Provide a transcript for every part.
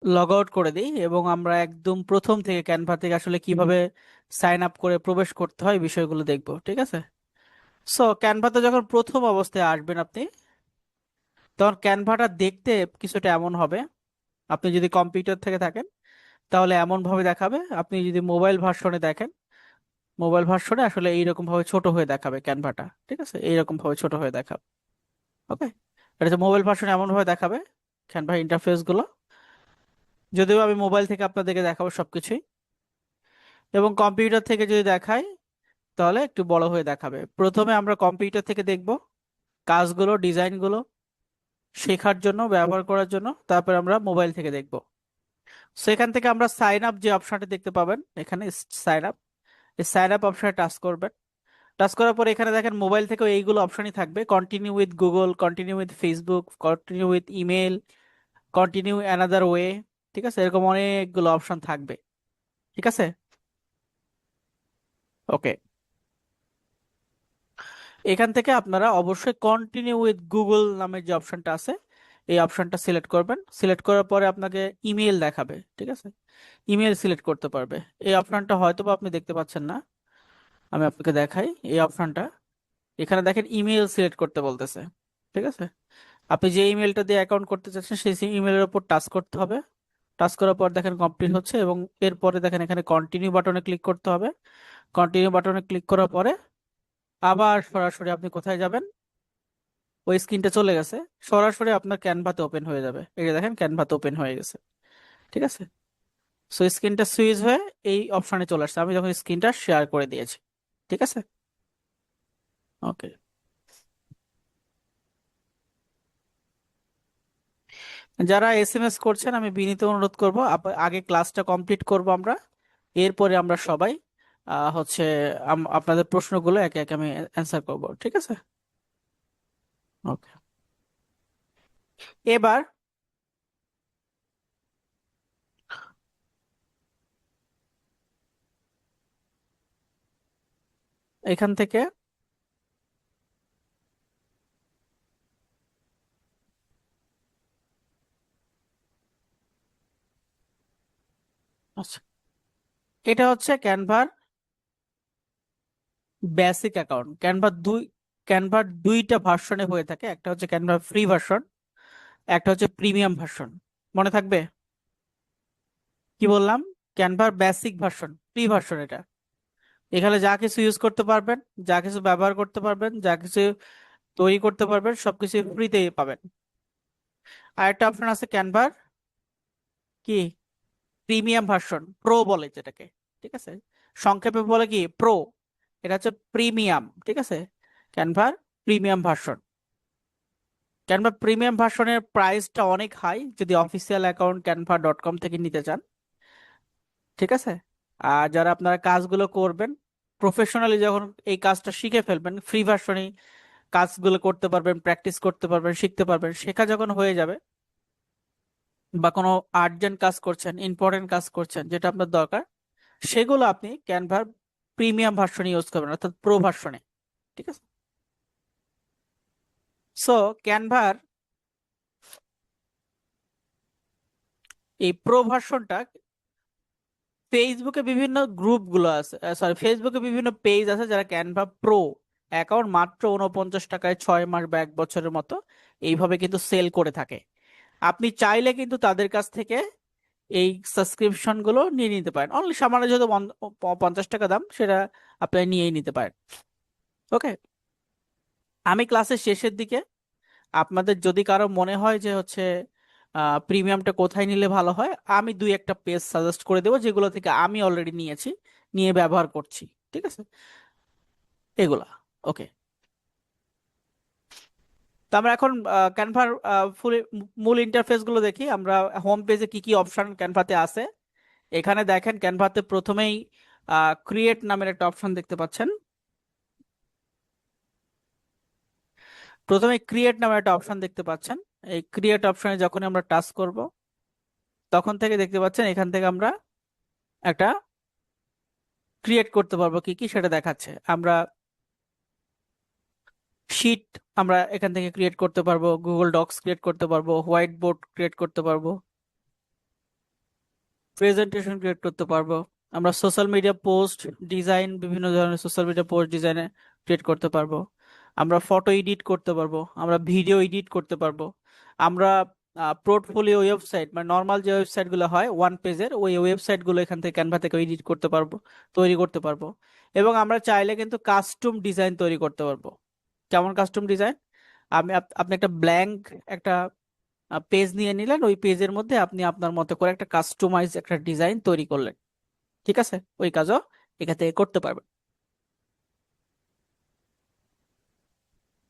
Log out করে দিই এবং আমরা একদম প্রথম থেকে ক্যানভা থেকে আসলে কিভাবে সাইন আপ করে প্রবেশ করতে হয় বিষয়গুলো দেখব, ঠিক আছে? সো ক্যানভাতে যখন প্রথম অবস্থায় আসবেন আপনি, তখন ক্যানভাটা দেখতে কিছুটা এমন হবে। আপনি যদি কম্পিউটার থেকে থাকেন তাহলে এমন ভাবে দেখাবে, আপনি যদি মোবাইল ভার্সনে দেখেন, মোবাইল ভার্সনে আসলে এইরকম ভাবে ছোট হয়ে দেখাবে ক্যানভাটা, ঠিক আছে? এইরকম ভাবে ছোট হয়ে দেখাবে। ওকে, এটা হচ্ছে মোবাইল ভার্সনে এমন ভাবে দেখাবে ক্যানভা ইন্টারফেস গুলো। যদিও আমি মোবাইল থেকে আপনাদেরকে দেখাবো সবকিছুই, এবং কম্পিউটার থেকে যদি দেখাই তাহলে একটু বড় হয়ে দেখাবে। প্রথমে আমরা কম্পিউটার থেকে দেখব কাজগুলো, ডিজাইনগুলো শেখার জন্য, ব্যবহার করার জন্য, তারপর আমরা মোবাইল থেকে দেখব। সেখান থেকে আমরা সাইন আপ যে অপশনটা দেখতে পাবেন এখানে, সাইন আপ, এই সাইন আপ অপশনে টাচ করবেন। টাচ করার পর এখানে দেখেন মোবাইল থেকেও এইগুলো অপশনই থাকবে: continue with Google, continue with Facebook, continue with email, continue another way, ঠিক আছে? এরকম অনেকগুলো অপশন থাকবে, ঠিক আছে? ওকে, এখান থেকে আপনারা অবশ্যই কন্টিনিউ উইথ গুগল নামের যে অপশনটা আছে এই অপশনটা সিলেক্ট করবেন। সিলেক্ট করার পরে আপনাকে ইমেল দেখাবে, ঠিক আছে? ইমেল সিলেক্ট করতে পারবে। এই অপশনটা হয়তো বা আপনি দেখতে পাচ্ছেন না, আমি আপনাকে দেখাই এই অপশনটা। এখানে দেখেন ইমেল সিলেক্ট করতে বলতেছে, ঠিক আছে? আপনি যে ইমেলটা দিয়ে অ্যাকাউন্ট করতে চাচ্ছেন সেই ইমেলের উপর টাচ করতে হবে। টাচ করার পর দেখেন কমপ্লিট হচ্ছে, এবং এরপরে দেখেন এখানে কন্টিনিউ বাটনে ক্লিক করতে হবে। কন্টিনিউ বাটনে ক্লিক করার পরে আবার সরাসরি আপনি কোথায় যাবেন, ওই স্ক্রিনটা চলে গেছে, সরাসরি আপনার ক্যানভাতে ওপেন হয়ে যাবে। এই যে দেখেন ক্যানভাতে ওপেন হয়ে গেছে, ঠিক আছে? সো স্ক্রিনটা সুইচ হয়ে এই অপশনে চলে আসছে আমি যখন স্ক্রিনটা শেয়ার করে দিয়েছি, ঠিক আছে? ওকে, যারা এসএমএস করছেন আমি বিনীত অনুরোধ করব আগে ক্লাসটা কমপ্লিট করব আমরা, এরপরে আমরা সবাই হচ্ছে আপনাদের প্রশ্নগুলো একে একে আমি অ্যান্সার করব, ঠিক আছে? ওকে, এবার এখান থেকে, আচ্ছা, এটা হচ্ছে ক্যানভার বেসিক অ্যাকাউন্ট। ক্যানভার দুইটা ভার্সনে হয়ে থাকে, একটা হচ্ছে ক্যানভা ফ্রি ভার্সন, একটা হচ্ছে প্রিমিয়াম ভার্সন। মনে থাকবে কি বললাম? ক্যানভার বেসিক ভার্সন, ফ্রি ভার্সন এটা। এখানে যা কিছু ইউজ করতে পারবেন, যা কিছু ব্যবহার করতে পারবেন, যা কিছু তৈরি করতে পারবেন সবকিছু ফ্রিতে পাবেন। আর একটা অপশন আছে ক্যানভার কি প্রিমিয়াম ভার্সন, প্রো বলে যেটাকে, ঠিক আছে? সংক্ষেপে বলে কি প্রো, এটা হচ্ছে প্রিমিয়াম, ঠিক আছে? ক্যানভার প্রিমিয়াম ভার্সন। ক্যানভা প্রিমিয়াম ভার্সনের প্রাইসটা অনেক হাই যদি অফিসিয়াল অ্যাকাউন্ট canva.com থেকে নিতে চান, ঠিক আছে? আর যারা আপনারা কাজগুলো করবেন প্রফেশনালি, যখন এই কাজটা শিখে ফেলবেন ফ্রি ভার্সনেই কাজগুলো করতে পারবেন, প্র্যাকটিস করতে পারবেন, শিখতে পারবেন, শেখা যখন হয়ে যাবে, বা কোনো আর্জেন্ট কাজ করছেন, ইম্পর্টেন্ট কাজ করছেন যেটা আপনার দরকার, সেগুলো আপনি ক্যানভার প্রিমিয়াম ভার্সনে ইউজ করবেন, অর্থাৎ প্রো ভার্সনে, ঠিক আছে? সো ক্যানভার এই প্রো ভার্সনটা, ফেসবুকে বিভিন্ন গ্রুপগুলো আছে, সরি, ফেসবুকে বিভিন্ন পেজ আছে যারা ক্যানভা প্রো অ্যাকাউন্ট মাত্র 49 টাকায় 6 মাস বা 1 বছরের মতো এইভাবে কিন্তু সেল করে থাকে। আপনি চাইলে কিন্তু তাদের কাছ থেকে এই সাবস্ক্রিপশন গুলো নিয়ে নিতে পারেন, অনলি সামান্য যেহেতু 50 টাকা দাম, সেটা আপনি নিয়েই নিতে পারেন। ওকে, আমি ক্লাসের শেষের দিকে আপনাদের যদি কারো মনে হয় যে হচ্ছে প্রিমিয়ামটা কোথায় নিলে ভালো হয়, আমি দুই একটা পেজ সাজেস্ট করে দেবো যেগুলো থেকে আমি অলরেডি নিয়েছি, নিয়ে ব্যবহার করছি, ঠিক আছে? এগুলা, ওকে। তো আমরা এখন ক্যানভার ফুল মূল ইন্টারফেস গুলো দেখি। আমরা হোম পেজে কি কি অপশন ক্যানভাতে আছে। এখানে দেখেন ক্যানভাতে প্রথমেই ক্রিয়েট নামের একটা অপশন দেখতে পাচ্ছেন। প্রথমে ক্রিয়েট নামের একটা অপশন দেখতে পাচ্ছেন। এই ক্রিয়েট অপশনে যখন আমরা টাচ করব তখন থেকে দেখতে পাচ্ছেন এখান থেকে আমরা একটা ক্রিয়েট করতে পারবো কি কি সেটা দেখাচ্ছে। আমরা শিট আমরা এখান থেকে ক্রিয়েট করতে পারবো, গুগল ডক্স ক্রিয়েট করতে পারবো, হোয়াইট বোর্ড ক্রিয়েট করতে পারবো, প্রেজেন্টেশন ক্রিয়েট করতে পারবো, আমরা সোশ্যাল মিডিয়া পোস্ট ডিজাইন, বিভিন্ন ধরনের সোশ্যাল মিডিয়া পোস্ট ডিজাইনে ক্রিয়েট করতে পারবো, আমরা ফটো এডিট করতে পারবো, আমরা ভিডিও এডিট করতে পারবো, আমরা পোর্টফোলিও ওয়েবসাইট মানে নর্মাল যে ওয়েবসাইটগুলো হয় ওয়ান পেজের, ওই ওয়েবসাইটগুলো এখান থেকে ক্যানভা থেকে এডিট করতে পারবো, তৈরি করতে পারবো। এবং আমরা চাইলে কিন্তু কাস্টম ডিজাইন তৈরি করতে পারবো। কেমন কাস্টম ডিজাইন? আপনি একটা ব্ল্যাঙ্ক একটা পেজ নিয়ে নিলেন, ওই পেজের মধ্যে আপনি আপনার মতো করে একটা কাস্টমাইজ একটা ডিজাইন তৈরি করলেন, ঠিক আছে? ওই কাজও এখান থেকে করতে পারবেন।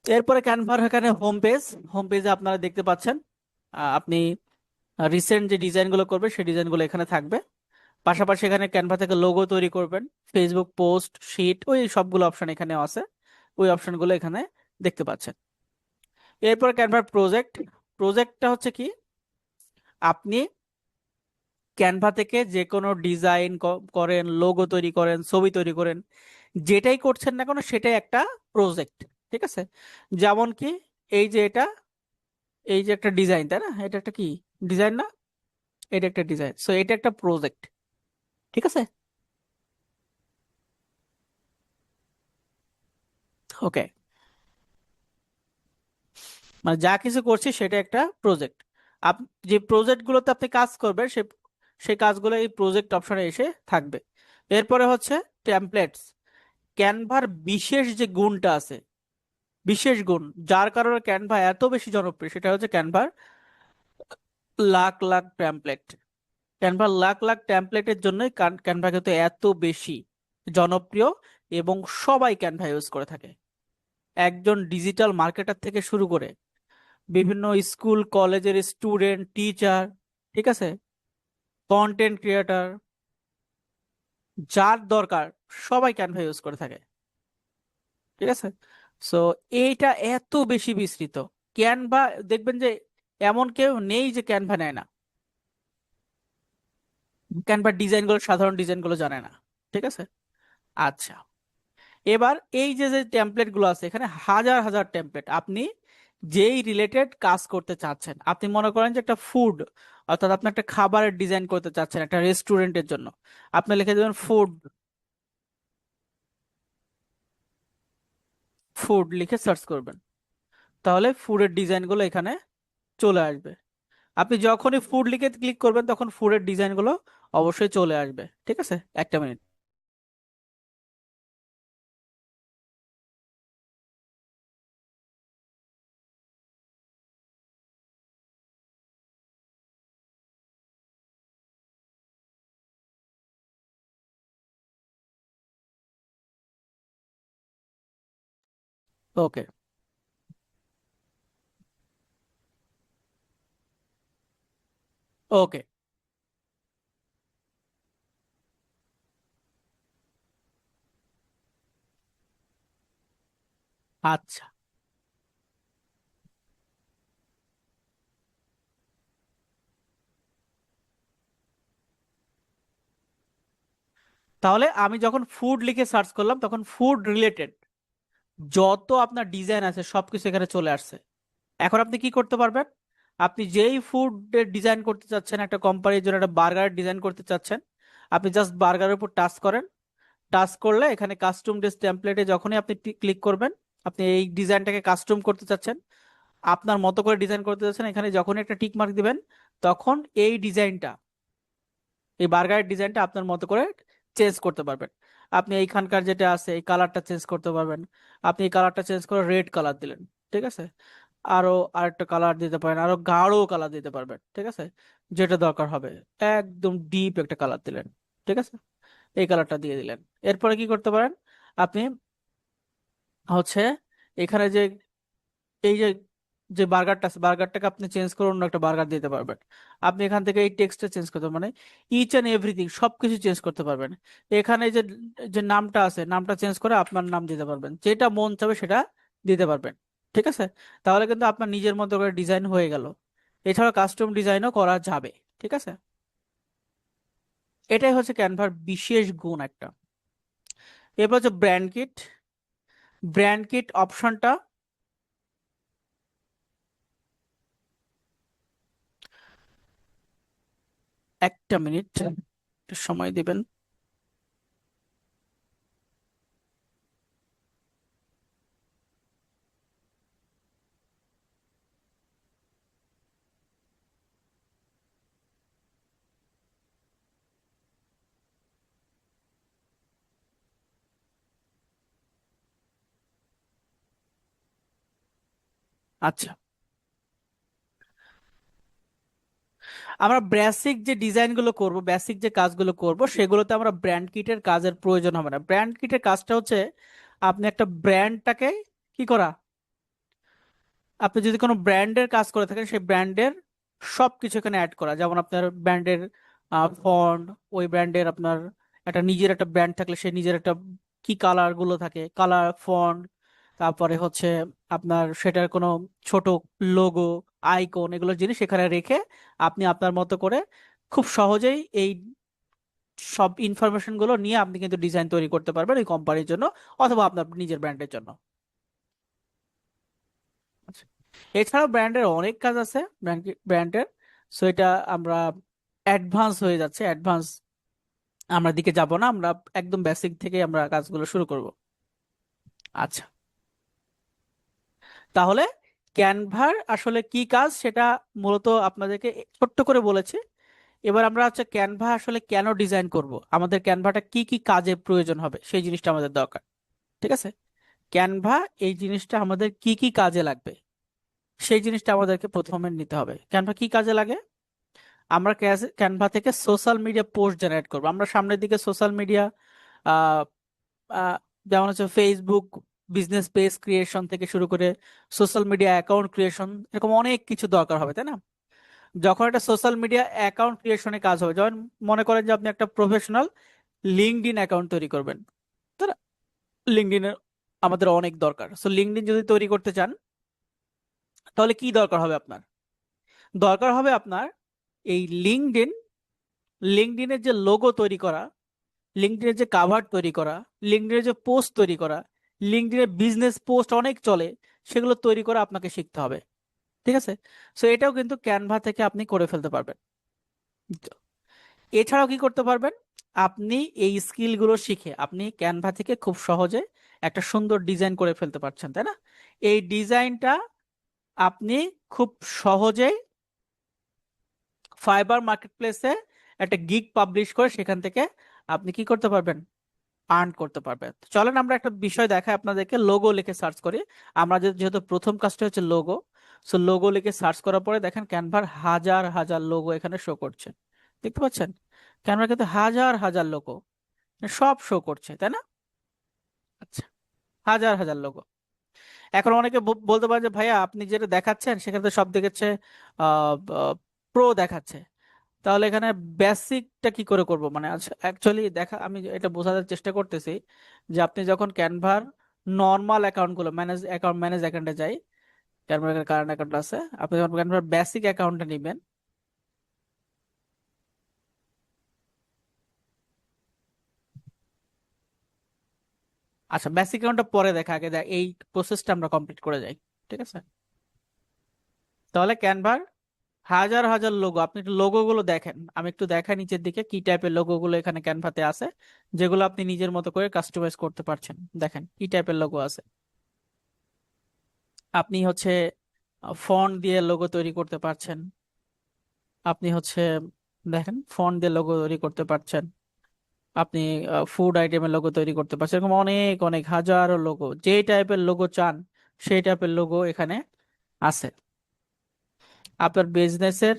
এরপরে ক্যানভার এখানে হোম পেজে আপনারা দেখতে পাচ্ছেন আপনি রিসেন্ট যে ডিজাইনগুলো করবেন সেই ডিজাইনগুলো এখানে থাকবে। পাশাপাশি এখানে ক্যানভা থেকে লোগো তৈরি করবেন, ফেসবুক পোস্ট, শিট, ওই সবগুলো অপশন এখানে আছে, ওই অপশনগুলো এখানে দেখতে পাচ্ছেন। এরপর ক্যানভার প্রজেক্টটা হচ্ছে কি, আপনি ক্যানভা থেকে যে কোনো ডিজাইন করেন, লোগো তৈরি করেন, ছবি তৈরি করেন, যেটাই করছেন না কেন সেটাই একটা প্রজেক্ট, ঠিক আছে? যেমন কি এই যে এটা, এই যে একটা ডিজাইন, তাই না? এটা একটা কি ডিজাইন না? এটা একটা ডিজাইন, সো এটা একটা প্রজেক্ট, ঠিক আছে? ওকে, মানে যা কিছু করছি সেটা একটা প্রজেক্ট। আপ যে প্রজেক্টগুলোতে আপনি কাজ করবেন সেই কাজগুলো এই প্রজেক্ট অপশনে এসে থাকবে। এরপরে হচ্ছে টেমপ্লেটস। ক্যানভার বিশেষ যে গুণটা আছে, বিশেষ গুণ যার কারণে ক্যানভা এত বেশি জনপ্রিয়, সেটা হচ্ছে ক্যানভার লাখ লাখ টেমপ্লেট। ক্যানভার লাখ লাখ টেমপ্লেটের জন্যই ক্যানভা কিন্তু এত বেশি জনপ্রিয়, এবং সবাই ক্যানভা ইউজ করে থাকে। একজন ডিজিটাল মার্কেটার থেকে শুরু করে বিভিন্ন স্কুল কলেজের স্টুডেন্ট, টিচার, ঠিক আছে, কন্টেন্ট ক্রিয়েটার, যার দরকার সবাই ক্যানভা ইউজ করে থাকে, ঠিক আছে? সো এইটা এত বেশি বিস্তৃত ক্যানভা, দেখবেন যে এমন কেউ নেই যে ক্যানভা নেয় না, ক্যানভার ডিজাইনগুলো, সাধারণ ডিজাইনগুলো জানে না, ঠিক আছে? আচ্ছা, এবার এই যে যে টেমপ্লেট গুলো আছে, এখানে হাজার হাজার টেমপ্লেট, আপনি যেই রিলেটেড কাজ করতে চাচ্ছেন, আপনি মনে করেন যে একটা ফুড, অর্থাৎ আপনি একটা খাবারের ডিজাইন করতে চাচ্ছেন একটা রেস্টুরেন্টের জন্য, আপনি লিখে দেবেন ফুড, ফুড লিখে সার্চ করবেন, তাহলে ফুডের ডিজাইনগুলো এখানে চলে আসবে। আপনি যখনই ফুড লিখে ক্লিক করবেন তখন ফুডের ডিজাইনগুলো অবশ্যই চলে আসবে, ঠিক আছে? একটা মিনিট। ওকে, ওকে, আচ্ছা, তাহলে আমি যখন ফুড লিখে সার্চ করলাম তখন ফুড রিলেটেড যত আপনার ডিজাইন আছে সবকিছু এখানে চলে আসছে। এখন আপনি কি করতে পারবেন? আপনি যেই ফুড ডিজাইন করতে চাচ্ছেন, একটা কোম্পানির জন্য একটা বার্গার ডিজাইন করতে চাচ্ছেন, আপনি জাস্ট বার্গারের উপর টাচ করেন, টাচ করলে এখানে কাস্টম ডেস টেমপ্লেটে যখনই আপনি ক্লিক করবেন, আপনি এই ডিজাইনটাকে কাস্টম করতে চাচ্ছেন, আপনার মতো করে ডিজাইন করতে চাচ্ছেন, এখানে যখনই একটা টিক মার্ক দিবেন তখন এই ডিজাইনটা, এই বার্গারের ডিজাইনটা আপনার মতো করে চেঞ্জ করতে পারবেন। আপনি এইখানকার যেটা আছে এই কালারটা চেঞ্জ করতে পারবেন, আপনি এই কালারটা চেঞ্জ করে রেড কালার দিলেন, ঠিক আছে? আরো আরেকটা কালার দিতে পারেন, আরো গাঢ় কালার দিতে পারবেন, ঠিক আছে? যেটা দরকার হবে, একদম ডিপ একটা কালার দিলেন, ঠিক আছে? এই কালারটা দিয়ে দিলেন। এরপরে কি করতে পারেন? আপনি হচ্ছে এখানে যে এই যে যে বার্গারটা আছে, বার্গারটাকে আপনি চেঞ্জ করে অন্য একটা বার্গার দিতে পারবেন। আপনি এখান থেকে এই টেক্সটটা চেঞ্জ করতে পারবেন, মানে ইচ এন্ড এভরিথিং সবকিছু চেঞ্জ করতে পারবেন। এখানে যে যে নামটা আছে, নামটা চেঞ্জ করে আপনার নাম দিতে পারবেন, যেটা মন চাবে সেটা দিতে পারবেন, ঠিক আছে? তাহলে কিন্তু আপনার নিজের মতো করে ডিজাইন হয়ে গেল। এছাড়া কাস্টম ডিজাইনও করা যাবে, ঠিক আছে? এটাই হচ্ছে ক্যানভার বিশেষ গুণ একটা। এরপর হচ্ছে ব্র্যান্ড কিট। ব্র্যান্ড কিট অপশনটা একটা মিনিট, একটু সময় দিবেন। আচ্ছা, আমরা বেসিক যে ডিজাইন গুলো করব, বেসিক যে কাজগুলো করব, সেগুলোতে আমরা ব্র্যান্ড কিটের কাজের প্রয়োজন হবে না। ব্র্যান্ড কিটের কাজটা হচ্ছে আপনি একটা ব্র্যান্ডটাকে কি করা, আপনি যদি কোনো ব্র্যান্ডের কাজ করে থাকেন সেই ব্র্যান্ডের সবকিছু এখানে অ্যাড করা। যেমন আপনার ব্র্যান্ডের ফন্ট, ওই ব্র্যান্ডের আপনার একটা নিজের একটা ব্র্যান্ড থাকলে সেই নিজের একটা কি কালার গুলো থাকে, কালার, ফন্ট, তারপরে হচ্ছে আপনার সেটার কোনো ছোট লোগো, আইকন, এগুলো জিনিস এখানে রেখে আপনি আপনার মতো করে খুব সহজেই এই সব ইনফরমেশন গুলো নিয়ে আপনি কিন্তু ডিজাইন তৈরি করতে পারবেন ওই কোম্পানির জন্য অথবা আপনার নিজের ব্র্যান্ডের জন্য। আচ্ছা। এছাড়াও ব্র্যান্ডের অনেক কাজ আছে, ব্র্যান্ডের। সো এটা আমরা অ্যাডভান্স হয়ে যাচ্ছে, অ্যাডভান্স আমরা দিকে যাব না, আমরা একদম বেসিক থেকে আমরা কাজগুলো শুরু করব। আচ্ছা, তাহলে ক্যানভার আসলে কি কাজ সেটা মূলত আপনাদেরকে ছোট্ট করে বলেছি। এবার আমরা হচ্ছে ক্যানভা আসলে কেন ডিজাইন করব, আমাদের ক্যানভাটা কি কি কাজে প্রয়োজন হবে সেই জিনিসটা আমাদের দরকার। ঠিক আছে, ক্যানভা এই জিনিসটা আমাদের কি কি কাজে লাগবে সেই জিনিসটা আমাদেরকে প্রথমে নিতে হবে। ক্যানভা কি কাজে লাগে? আমরা ক্যানভা থেকে সোশ্যাল মিডিয়া পোস্ট জেনারেট করবো। আমরা সামনের দিকে সোশ্যাল মিডিয়া, আহ আহ, যেমন হচ্ছে ফেসবুক বিজনেস পেজ ক্রিয়েশন থেকে শুরু করে সোশ্যাল মিডিয়া অ্যাকাউন্ট ক্রিয়েশন, এরকম অনেক কিছু দরকার হবে, তাই না? যখন একটা সোশ্যাল মিডিয়া অ্যাকাউন্ট ক্রিয়েশনে কাজ হবে, যেমন মনে করেন যে আপনি একটা প্রফেশনাল লিঙ্কডইন অ্যাকাউন্ট তৈরি করবেন, তাই না? লিঙ্কডইনের আমাদের অনেক দরকার। সো লিঙ্কডইন যদি তৈরি করতে চান তাহলে কি দরকার হবে আপনার? দরকার হবে আপনার এই লিঙ্কডইন, লিঙ্কডইনের যে লোগো তৈরি করা, লিঙ্কডইনের যে কাভার তৈরি করা, লিঙ্কডইনের যে পোস্ট তৈরি করা, লিঙ্কডইনের বিজনেস পোস্ট অনেক চলে, সেগুলো তৈরি করা আপনাকে শিখতে হবে। ঠিক আছে, সো এটাও কিন্তু ক্যানভা থেকে আপনি করে ফেলতে পারবেন। এছাড়াও কি করতে পারবেন, আপনি এই স্কিলগুলো শিখে আপনি ক্যানভা থেকে খুব সহজে একটা সুন্দর ডিজাইন করে ফেলতে পারছেন, তাই না? এই ডিজাইনটা আপনি খুব সহজেই ফাইবার মার্কেটপ্লেসে একটা গিগ পাবলিশ করে সেখান থেকে আপনি কি করতে পারবেন, আর্ন করতে পারবেন। তো চলেন আমরা একটা বিষয় দেখাই আপনাদেরকে, লোগো লিখে সার্চ করি। আমরা যেহেতু প্রথম কাজটা হচ্ছে লোগো, সো লোগো লিখে সার্চ করার পরে দেখেন ক্যানভার হাজার হাজার লোগো এখানে শো করছে। দেখতে পাচ্ছেন ক্যানভার কিন্তু হাজার হাজার লোগো সব শো করছে, তাই না? আচ্ছা, হাজার হাজার লোগো। এখন অনেকে বলতে পারে যে ভাইয়া আপনি যেটা দেখাচ্ছেন সেখানে তো সব দেখাচ্ছে প্রো দেখাচ্ছে, তাহলে এখানে বেসিকটা কি করে করব? মানে অ্যাকচুয়ালি দেখা, আমি এটা বোঝানোর চেষ্টা করতেছি যে আপনি যখন ক্যানভার নর্মাল অ্যাকাউন্ট গুলো ম্যানেজ অ্যাকাউন্ট, ম্যানেজ অ্যাকাউন্টে যাই, ক্যানভার কারেন্ট অ্যাকাউন্ট আছে, আপনি যখন ক্যানভার বেসিক অ্যাকাউন্টে নেবেন। আচ্ছা, বেসিক অ্যাকাউন্টটা পরে দেখা, আগে এই প্রসেসটা আমরা কমপ্লিট করে যাই। ঠিক আছে, তাহলে ক্যানভার হাজার হাজার লোগো, আপনি একটু লোগো গুলো দেখেন, আমি একটু দেখাই নিচের দিকে কি টাইপের লোগো গুলো এখানে ক্যানভাতে আছে, যেগুলো আপনি নিজের মতো করে কাস্টমাইজ করতে পারছেন। দেখেন কি টাইপের লোগো আছে। আপনি হচ্ছে ফন্ট দিয়ে লোগো তৈরি করতে পারছেন, আপনি হচ্ছে দেখেন ফন্ট দিয়ে লোগো তৈরি করতে পারছেন, আপনি ফুড আইটেমের লোগো তৈরি করতে পারছেন, এরকম অনেক অনেক হাজারো লোগো, যে টাইপের লোগো চান সেই টাইপের লোগো এখানে আছে। আপনার বিজনেসের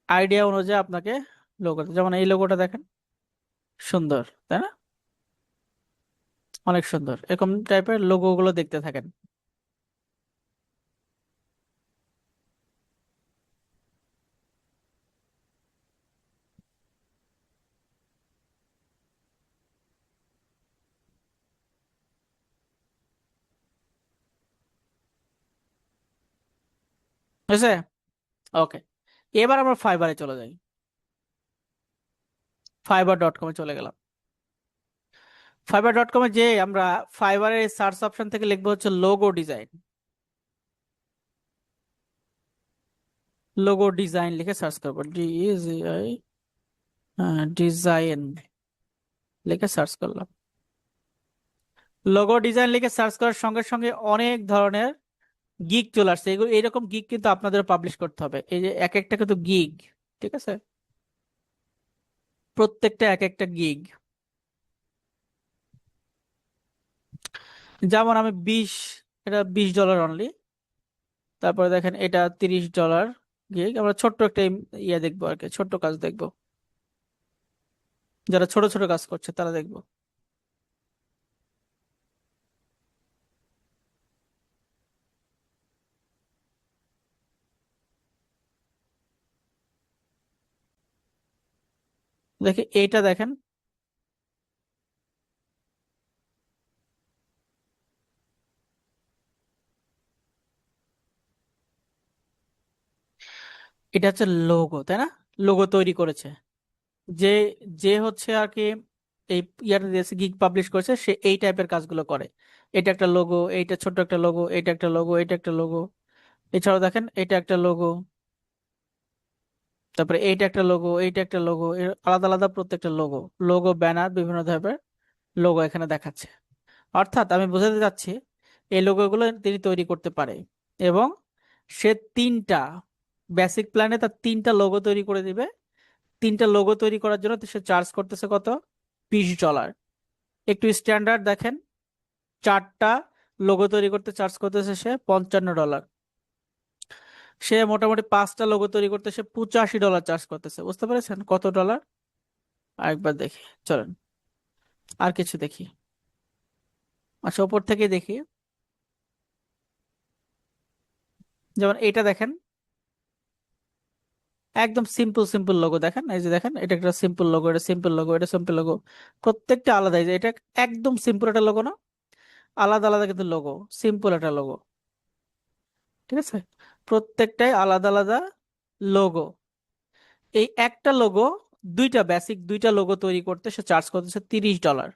আইডিয়া অনুযায়ী আপনাকে লোগো, যেমন এই লোগোটা দেখেন, সুন্দর তাই না? অনেক সুন্দর, এরকম টাইপের লোগো গুলো দেখতে থাকেন। বুঝছে? ওকে, এবার আমরা ফাইবারে চলে যাই। fiverr.com-এ চলে গেলাম। fiverr.com-এ যে আমরা ফাইবারের সার্চ অপশন থেকে লিখবো হচ্ছে লোগো ডিজাইন। লোগো ডিজাইন লিখে সার্চ করবো, ডিজাইন লিখে সার্চ করলাম। লোগো ডিজাইন লিখে সার্চ করার সঙ্গে সঙ্গে অনেক ধরনের গিগ চলে আসছে। এগুলো এইরকম গিগ কিন্তু আপনাদের পাবলিশ করতে হবে, এই যে এক একটা কিন্তু গিগ, ঠিক আছে, প্রত্যেকটা এক একটা গিগ। যেমন আমি 20, এটা $20 অনলি। তারপরে দেখেন এটা $30 গিগ। আমরা ছোট্ট একটা ইয়ে দেখবো আর কি, ছোট্ট কাজ দেখবো, যারা ছোট ছোট কাজ করছে তারা দেখবো। দেখে এইটা দেখেন, এটা হচ্ছে লোগো, তাই না? লোগো তৈরি করেছে যে, যে হচ্ছে আর কি এই ইয়ার দিয়েছে, গিগ পাবলিশ করেছে, সে এই টাইপের কাজগুলো করে। এটা একটা লোগো, এইটা ছোট্ট একটা লোগো, এটা একটা লোগো, এটা একটা লোগো। এছাড়াও দেখেন এটা একটা লোগো, তারপরে এইটা একটা লোগো, এইটা একটা লোগো, আলাদা আলাদা প্রত্যেকটা লোগো, লোগো ব্যানার বিভিন্ন ধরনের লোগো এখানে দেখাচ্ছে। অর্থাৎ আমি বোঝাতে চাচ্ছি এই লোগোগুলো তিনি তৈরি করতে পারে, এবং সে তিনটা বেসিক প্ল্যানে তার তিনটা লোগো তৈরি করে দিবে। তিনটা লোগো তৈরি করার জন্য তো সে চার্জ করতেছে কত? $20। একটু স্ট্যান্ডার্ড দেখেন, চারটা লোগো তৈরি করতে চার্জ করতেছে সে $55। সে মোটামুটি পাঁচটা লোগো তৈরি করতে সে $85 চার্জ করতেছে। বুঝতে পেরেছেন কত ডলার? আরেকবার দেখি, চলেন আর কিছু দেখি। আচ্ছা, ওপর থেকে দেখি। যেমন এটা দেখেন, একদম সিম্পল সিম্পল লোগো দেখেন, এই যে দেখেন এটা একটা সিম্পল লোগো, এটা সিম্পল লোগো, এটা সিম্পল লোগো, প্রত্যেকটা আলাদা। এই যে এটা একদম সিম্পল একটা লোগো না, আলাদা আলাদা কিন্তু লোগো, সিম্পল একটা লোগো, ঠিক আছে, প্রত্যেকটাই আলাদা আলাদা লোগো। এই একটা লোগো, দুইটা বেসিক দুইটা লোগো তৈরি করতে সে চার্জ করতেছে $30।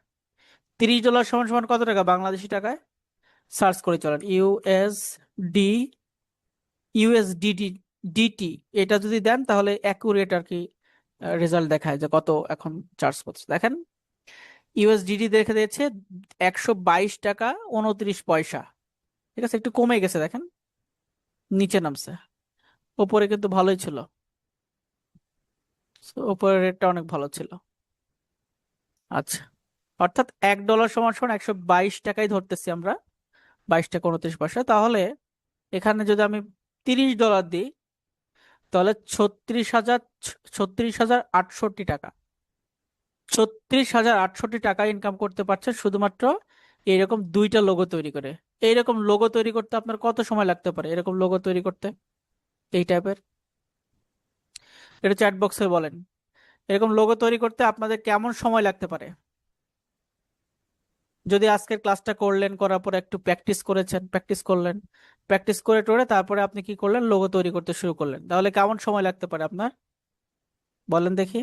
$30 সমান সমান কত টাকা বাংলাদেশি টাকায়? সার্চ করে চলেন, ডি ইউএসডিটি ডিটি, এটা যদি দেন তাহলে অ্যাকুরেট আর কি রেজাল্ট দেখায় যে কত এখন চার্জ করছে। দেখেন ইউএসডিটি দেখে দিয়েছে $122.29। ঠিক আছে, একটু কমে গেছে দেখেন, নিচে নামছে, ওপরে কিন্তু ভালোই ছিল। So, ওপরের রেটটা অনেক ভালো ছিল। আচ্ছা, অর্থাৎ $1 সমান সমান 122 টাকায় ধরতেছি আমরা, 22 টাকা 29 পয়সা। তাহলে এখানে যদি আমি $30 দিই, তাহলে 36,68 টাকা, 36,68 টাকা ইনকাম করতে পারছে শুধুমাত্র এরকম দুইটা লোগো তৈরি করে। এইরকম লোগো তৈরি করতে আপনার কত সময় লাগতে পারে, এরকম লোগো তৈরি করতে এই টাইপের? এটা চ্যাট বক্সে বলেন, এরকম লোগো তৈরি করতে আপনাদের কেমন সময় লাগতে পারে? যদি আজকের ক্লাসটা করলেন, করার পর একটু প্র্যাকটিস করেছেন, প্র্যাকটিস করলেন, প্র্যাকটিস করে টোরে তারপরে আপনি কি করলেন, লোগো তৈরি করতে শুরু করলেন, তাহলে কেমন সময় লাগতে পারে আপনার? বলেন দেখি।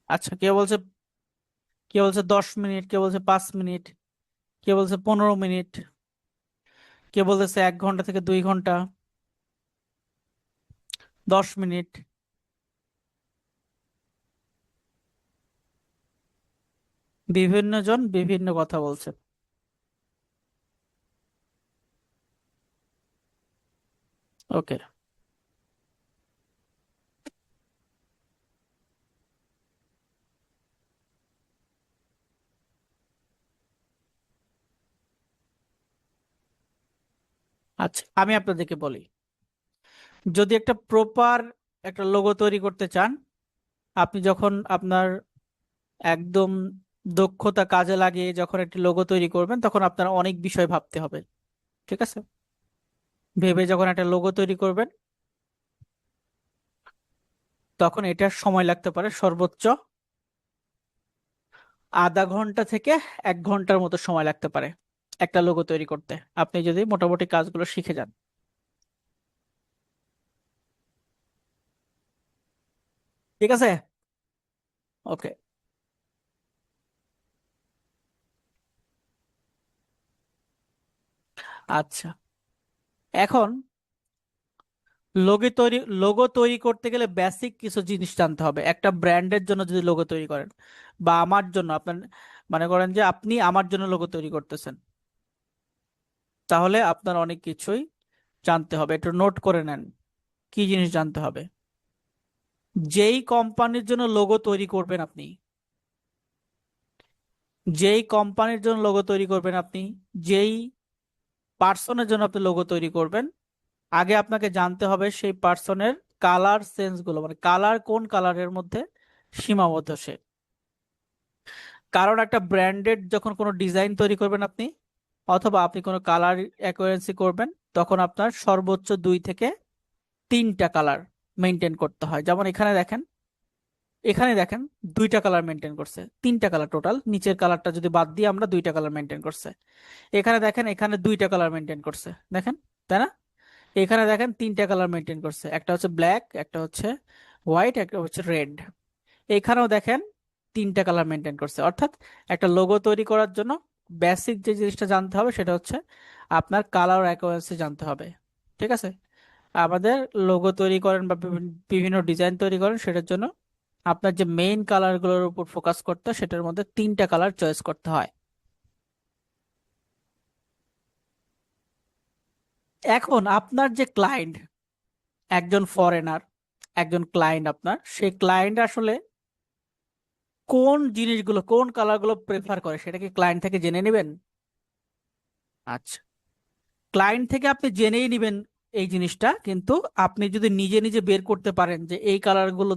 আচ্ছা, কে বলছে, কে বলছে 10 মিনিট, কে বলছে 5 মিনিট, কে বলছে 15 মিনিট, কে বলতেছে 1 ঘন্টা থেকে 2 ঘন্টা, 10 মিনিট। বিভিন্ন জন বিভিন্ন কথা বলছে। ওকে, আচ্ছা আমি আপনাদেরকে বলি, যদি একটা প্রপার একটা লোগো তৈরি করতে চান, আপনি যখন আপনার একদম দক্ষতা কাজে লাগিয়ে যখন একটি লোগো তৈরি করবেন তখন আপনার অনেক বিষয় ভাবতে হবে। ঠিক আছে? ভেবে যখন একটা লোগো তৈরি করবেন তখন এটার সময় লাগতে পারে সর্বোচ্চ আধা ঘন্টা থেকে 1 ঘন্টার মতো সময় লাগতে পারে একটা লোগো তৈরি করতে, আপনি যদি মোটামুটি কাজগুলো শিখে যান। ঠিক আছে? ওকে। আচ্ছা, এখন লোগো তৈরি করতে গেলে বেসিক কিছু জিনিস জানতে হবে। একটা ব্র্যান্ডের জন্য যদি লোগো তৈরি করেন বা আমার জন্য আপনার, মনে করেন যে আপনি আমার জন্য লোগো তৈরি করতেছেন, তাহলে আপনার অনেক কিছুই জানতে হবে। একটু নোট করে নেন কি জিনিস জানতে হবে। যেই কোম্পানির জন্য লোগো তৈরি করবেন আপনি, যেই কোম্পানির জন্য লোগো তৈরি করবেন আপনি, যেই পার্সনের জন্য আপনি লোগো তৈরি করবেন, আগে আপনাকে জানতে হবে সেই পার্সনের কালার সেন্স গুলো, মানে কালার কোন কালারের মধ্যে সীমাবদ্ধ সে। কারণ একটা ব্র্যান্ডেড যখন কোনো ডিজাইন তৈরি করবেন আপনি, অথবা আপনি কোনো কালার অ্যাকুরেন্সি করবেন, তখন আপনার সর্বোচ্চ 2 থেকে 3টা কালার মেনটেন করতে হয়। যেমন এখানে দেখেন 2টা কালার মেনটেন করছে, 3টা কালার টোটাল, নিচের কালারটা যদি বাদ দিয়ে আমরা 2টা কালার মেনটেন করছে। এখানে দেখেন এখানে 2টা কালার মেনটেন করছে, দেখেন, তাই না? এখানে দেখেন 3টা কালার মেনটেন করছে, একটা হচ্ছে ব্ল্যাক, একটা হচ্ছে হোয়াইট, একটা হচ্ছে রেড। এখানেও দেখেন 3টা কালার মেনটেন করছে। অর্থাৎ একটা লোগো তৈরি করার জন্য বেসিক যে জিনিসটা জানতে হবে সেটা হচ্ছে আপনার কালার অ্যাকুরেন্সি জানতে হবে। ঠিক আছে? আমাদের লোগো তৈরি করেন বা বিভিন্ন ডিজাইন তৈরি করেন, সেটার জন্য আপনার যে মেইন কালারগুলোর উপর ফোকাস করতে হয় সেটার মধ্যে 3টা কালার চয়েস করতে হয়। এখন আপনার যে ক্লায়েন্ট, একজন ফরেনার, একজন ক্লায়েন্ট আপনার, সেই ক্লায়েন্ট আসলে কোন জিনিসগুলো, কোন কালারগুলো প্রেফার করে সেটা কি ক্লায়েন্ট থেকে জেনে নেবেন? আচ্ছা, ক্লায়েন্ট থেকে আপনি জেনেই নেবেন এই জিনিসটা, কিন্তু আপনি যদি নিজে নিজে বের করতে পারেন যে এই কালারগুলো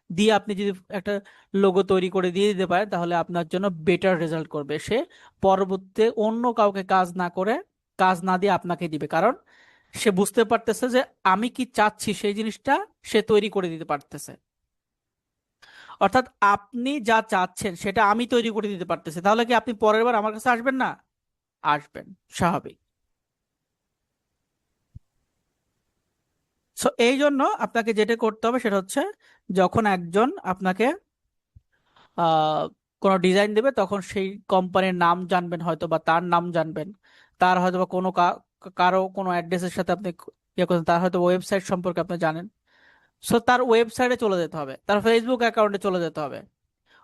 দিয়ে আপনি যদি একটা লোগো তৈরি করে দিয়ে দিতে পারেন, তাহলে আপনার জন্য বেটার রেজাল্ট করবে সে। পরবর্তীতে অন্য কাউকে কাজ না করে, কাজ না দিয়ে আপনাকে দিবে, কারণ সে বুঝতে পারতেছে যে আমি কি চাচ্ছি সেই জিনিসটা সে তৈরি করে দিতে পারতেছে। অর্থাৎ আপনি যা চাচ্ছেন সেটা আমি তৈরি করে দিতে পারতেছি, তাহলে কি আপনি পরের বার আমার কাছে আসবেন না? আসবেন, স্বাভাবিক। সো এই জন্য আপনাকে যেটা করতে হবে সেটা হচ্ছে, যখন একজন আপনাকে আহ কোনো ডিজাইন দেবে তখন সেই কোম্পানির নাম জানবেন, হয়তো বা তার নাম জানবেন, তার হয়তো বা কোনো কারো কোনো অ্যাড্রেসের সাথে আপনি ইয়ে করছেন, তার হয়তো ওয়েবসাইট সম্পর্কে আপনি জানেন। সো তার ওয়েবসাইটে চলে যেতে হবে, তার ফেসবুক অ্যাকাউন্টে চলে যেতে হবে,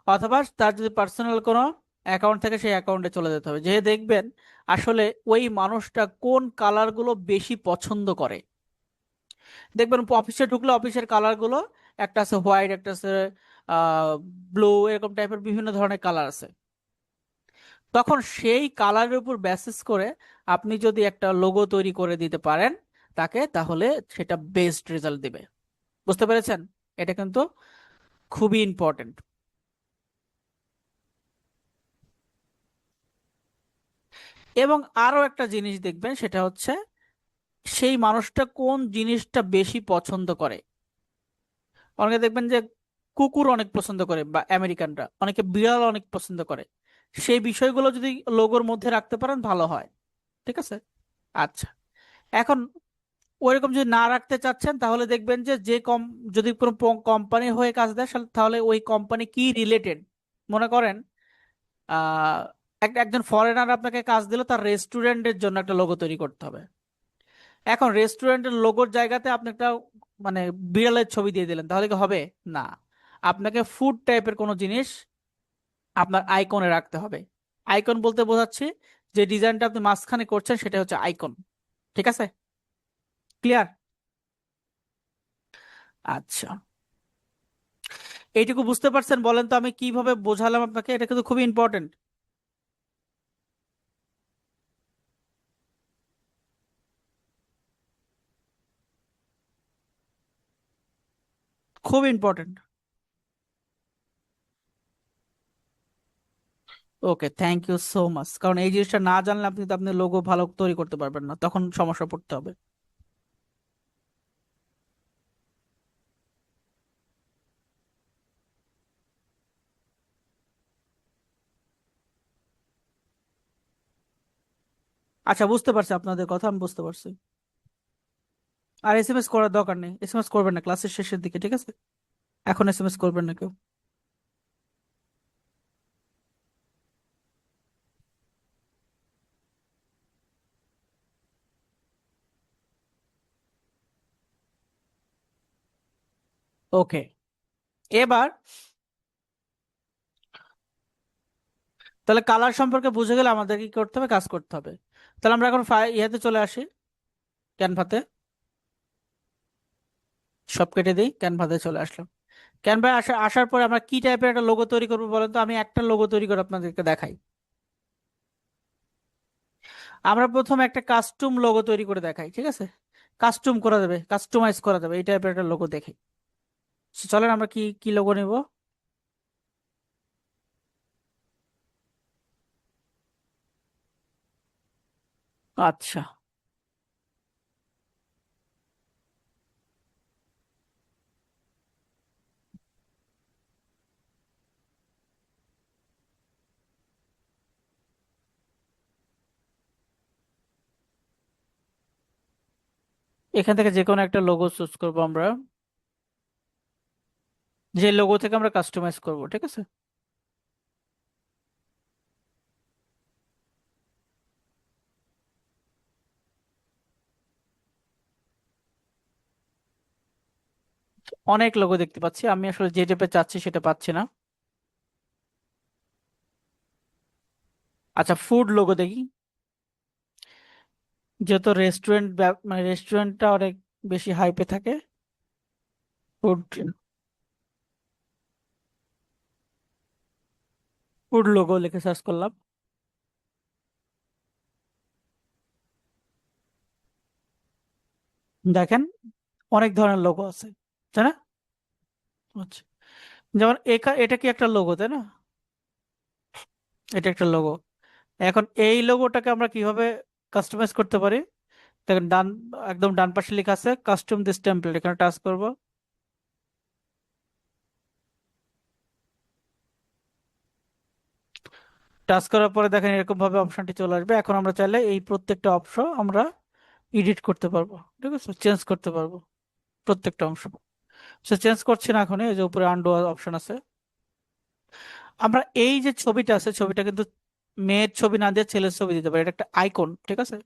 অথবা তার যদি পার্সোনাল কোনো অ্যাকাউন্ট থাকে সেই অ্যাকাউন্টে চলে যেতে হবে, যে দেখবেন আসলে ওই মানুষটা কোন কালারগুলো বেশি পছন্দ করে। দেখবেন অফিসে ঢুকলে অফিসের কালারগুলো একটা আছে হোয়াইট, একটা আছে ব্লু, এরকম টাইপের বিভিন্ন ধরনের কালার আছে। তখন সেই কালারের উপর বেসিস করে আপনি যদি একটা লোগো তৈরি করে দিতে পারেন তাকে, তাহলে সেটা বেস্ট রেজাল্ট দিবে। বুঝতে পেরেছেন? এটা কিন্তু খুবই ইম্পর্টেন্ট। এবং আরো একটা জিনিস দেখবেন সেটা হচ্ছে সেই মানুষটা কোন জিনিসটা বেশি পছন্দ করে। অনেকে দেখবেন যে কুকুর অনেক পছন্দ করে, বা আমেরিকানরা অনেকে বিড়াল অনেক পছন্দ করে। সেই বিষয়গুলো যদি লোগোর মধ্যে রাখতে পারেন ভালো হয়। ঠিক আছে? আচ্ছা, এখন ওইরকম যদি না রাখতে চাচ্ছেন তাহলে দেখবেন যে যদি কোনো কোম্পানি হয়ে কাজ দেয় তাহলে ওই কোম্পানি কি রিলেটেড। মনে করেন আহ একজন ফরেনার আপনাকে কাজ দিল, তার রেস্টুরেন্টের জন্য একটা লোগো তৈরি করতে হবে। এখন রেস্টুরেন্টের লোগোর জায়গাতে আপনি একটা মানে বিড়ালের ছবি দিয়ে দিলেন, তাহলে কি হবে? না, আপনাকে ফুড টাইপের কোনো জিনিস আপনার আইকনে রাখতে হবে। আইকন বলতে বোঝাচ্ছি যে ডিজাইনটা আপনি মাঝখানে করছেন সেটা হচ্ছে আইকন। ঠিক আছে? ক্লিয়ার? আচ্ছা, এইটুকু বুঝতে পারছেন? বলেন তো আমি কিভাবে বোঝালাম আপনাকে, এটা কিন্তু খুবই ইম্পর্টেন্ট। খুব important. Okay, thank you so much. কারণ এই জিনিসটা না জানলে আপনি তো আপনি লোগো ভালো তৈরি করতে পারবেন না, তখন সমস্যা পড়তে হবে। আচ্ছা, বুঝতে পারছি আপনাদের কথা, আমি বুঝতে পারছি। আর এসএমএস করার দরকার নেই, এসএমএস করবেন না ক্লাসের শেষের দিকে, ঠিক আছে? এখন এসএমএস করবেন না কেউ। ওকে, এবার তাহলে কালার সম্পর্কে বুঝে গেলে আমাদের কি করতে হবে, কাজ করতে হবে। তাহলে আমরা এখন ইয়েতে চলে আসি, ক্যানভাতে। সব কেটে দিই, ক্যানভাতে চলে আসলাম। ক্যানভায় আসার পরে আমরা কি টাইপের একটা লোগো তৈরি করবো বলেন তো? আমি একটা লোগো তৈরি করে আপনাদেরকে দেখাই। আমরা প্রথমে একটা কাস্টম লোগো তৈরি করে দেখাই, ঠিক আছে? কাস্টম করা যাবে, কাস্টমাইজ করা যাবে এই টাইপের একটা লোগো দেখি। So, চলেন আমরা কি কি লোগো নিব। আচ্ছা, এখান থেকে যে কোনো একটা লোগো চুজ করবো আমরা, যে লোগো থেকে আমরা কাস্টমাইজ করব, ঠিক আছে? অনেক লোগো দেখতে পাচ্ছি, আমি আসলে যে টাইপের চাচ্ছি সেটা পাচ্ছি না। আচ্ছা, ফুড লোগো দেখি। যেহেতু রেস্টুরেন্ট, মানে রেস্টুরেন্টটা অনেক বেশি হাইপে থাকে। ফুড, ফুড লোগো লিখে সার্চ করলাম। দেখেন, অনেক ধরনের লোগো আছে, তাই না? আচ্ছা, যেমন এটা কি একটা লোগো, তাই না? এটা একটা লোগো। এখন এই লোগোটাকে আমরা কিভাবে কাস্টমাইজ করতে পারি? দেখেন একদম ডান পাশে লেখা আছে কাস্টম দিস টেমপ্লেট, এখানে টাচ করব। টাচ করার পরে দেখেন এরকম ভাবে অপশনটি চলে আসবে। এখন আমরা চাইলে এই প্রত্যেকটা অপশন আমরা এডিট করতে পারবো, ঠিক আছে, চেঞ্জ করতে পারবো প্রত্যেকটা অংশ। সে চেঞ্জ করছি না এখন, এই যে উপরে আন্ডু অপশন আছে। আমরা এই যে ছবিটা আছে, ছবিটা কিন্তু মেয়ের ছবি না দিয়ে ছেলের ছবি দিতে পারি, এটা একটা আইকন, ঠিক আছে?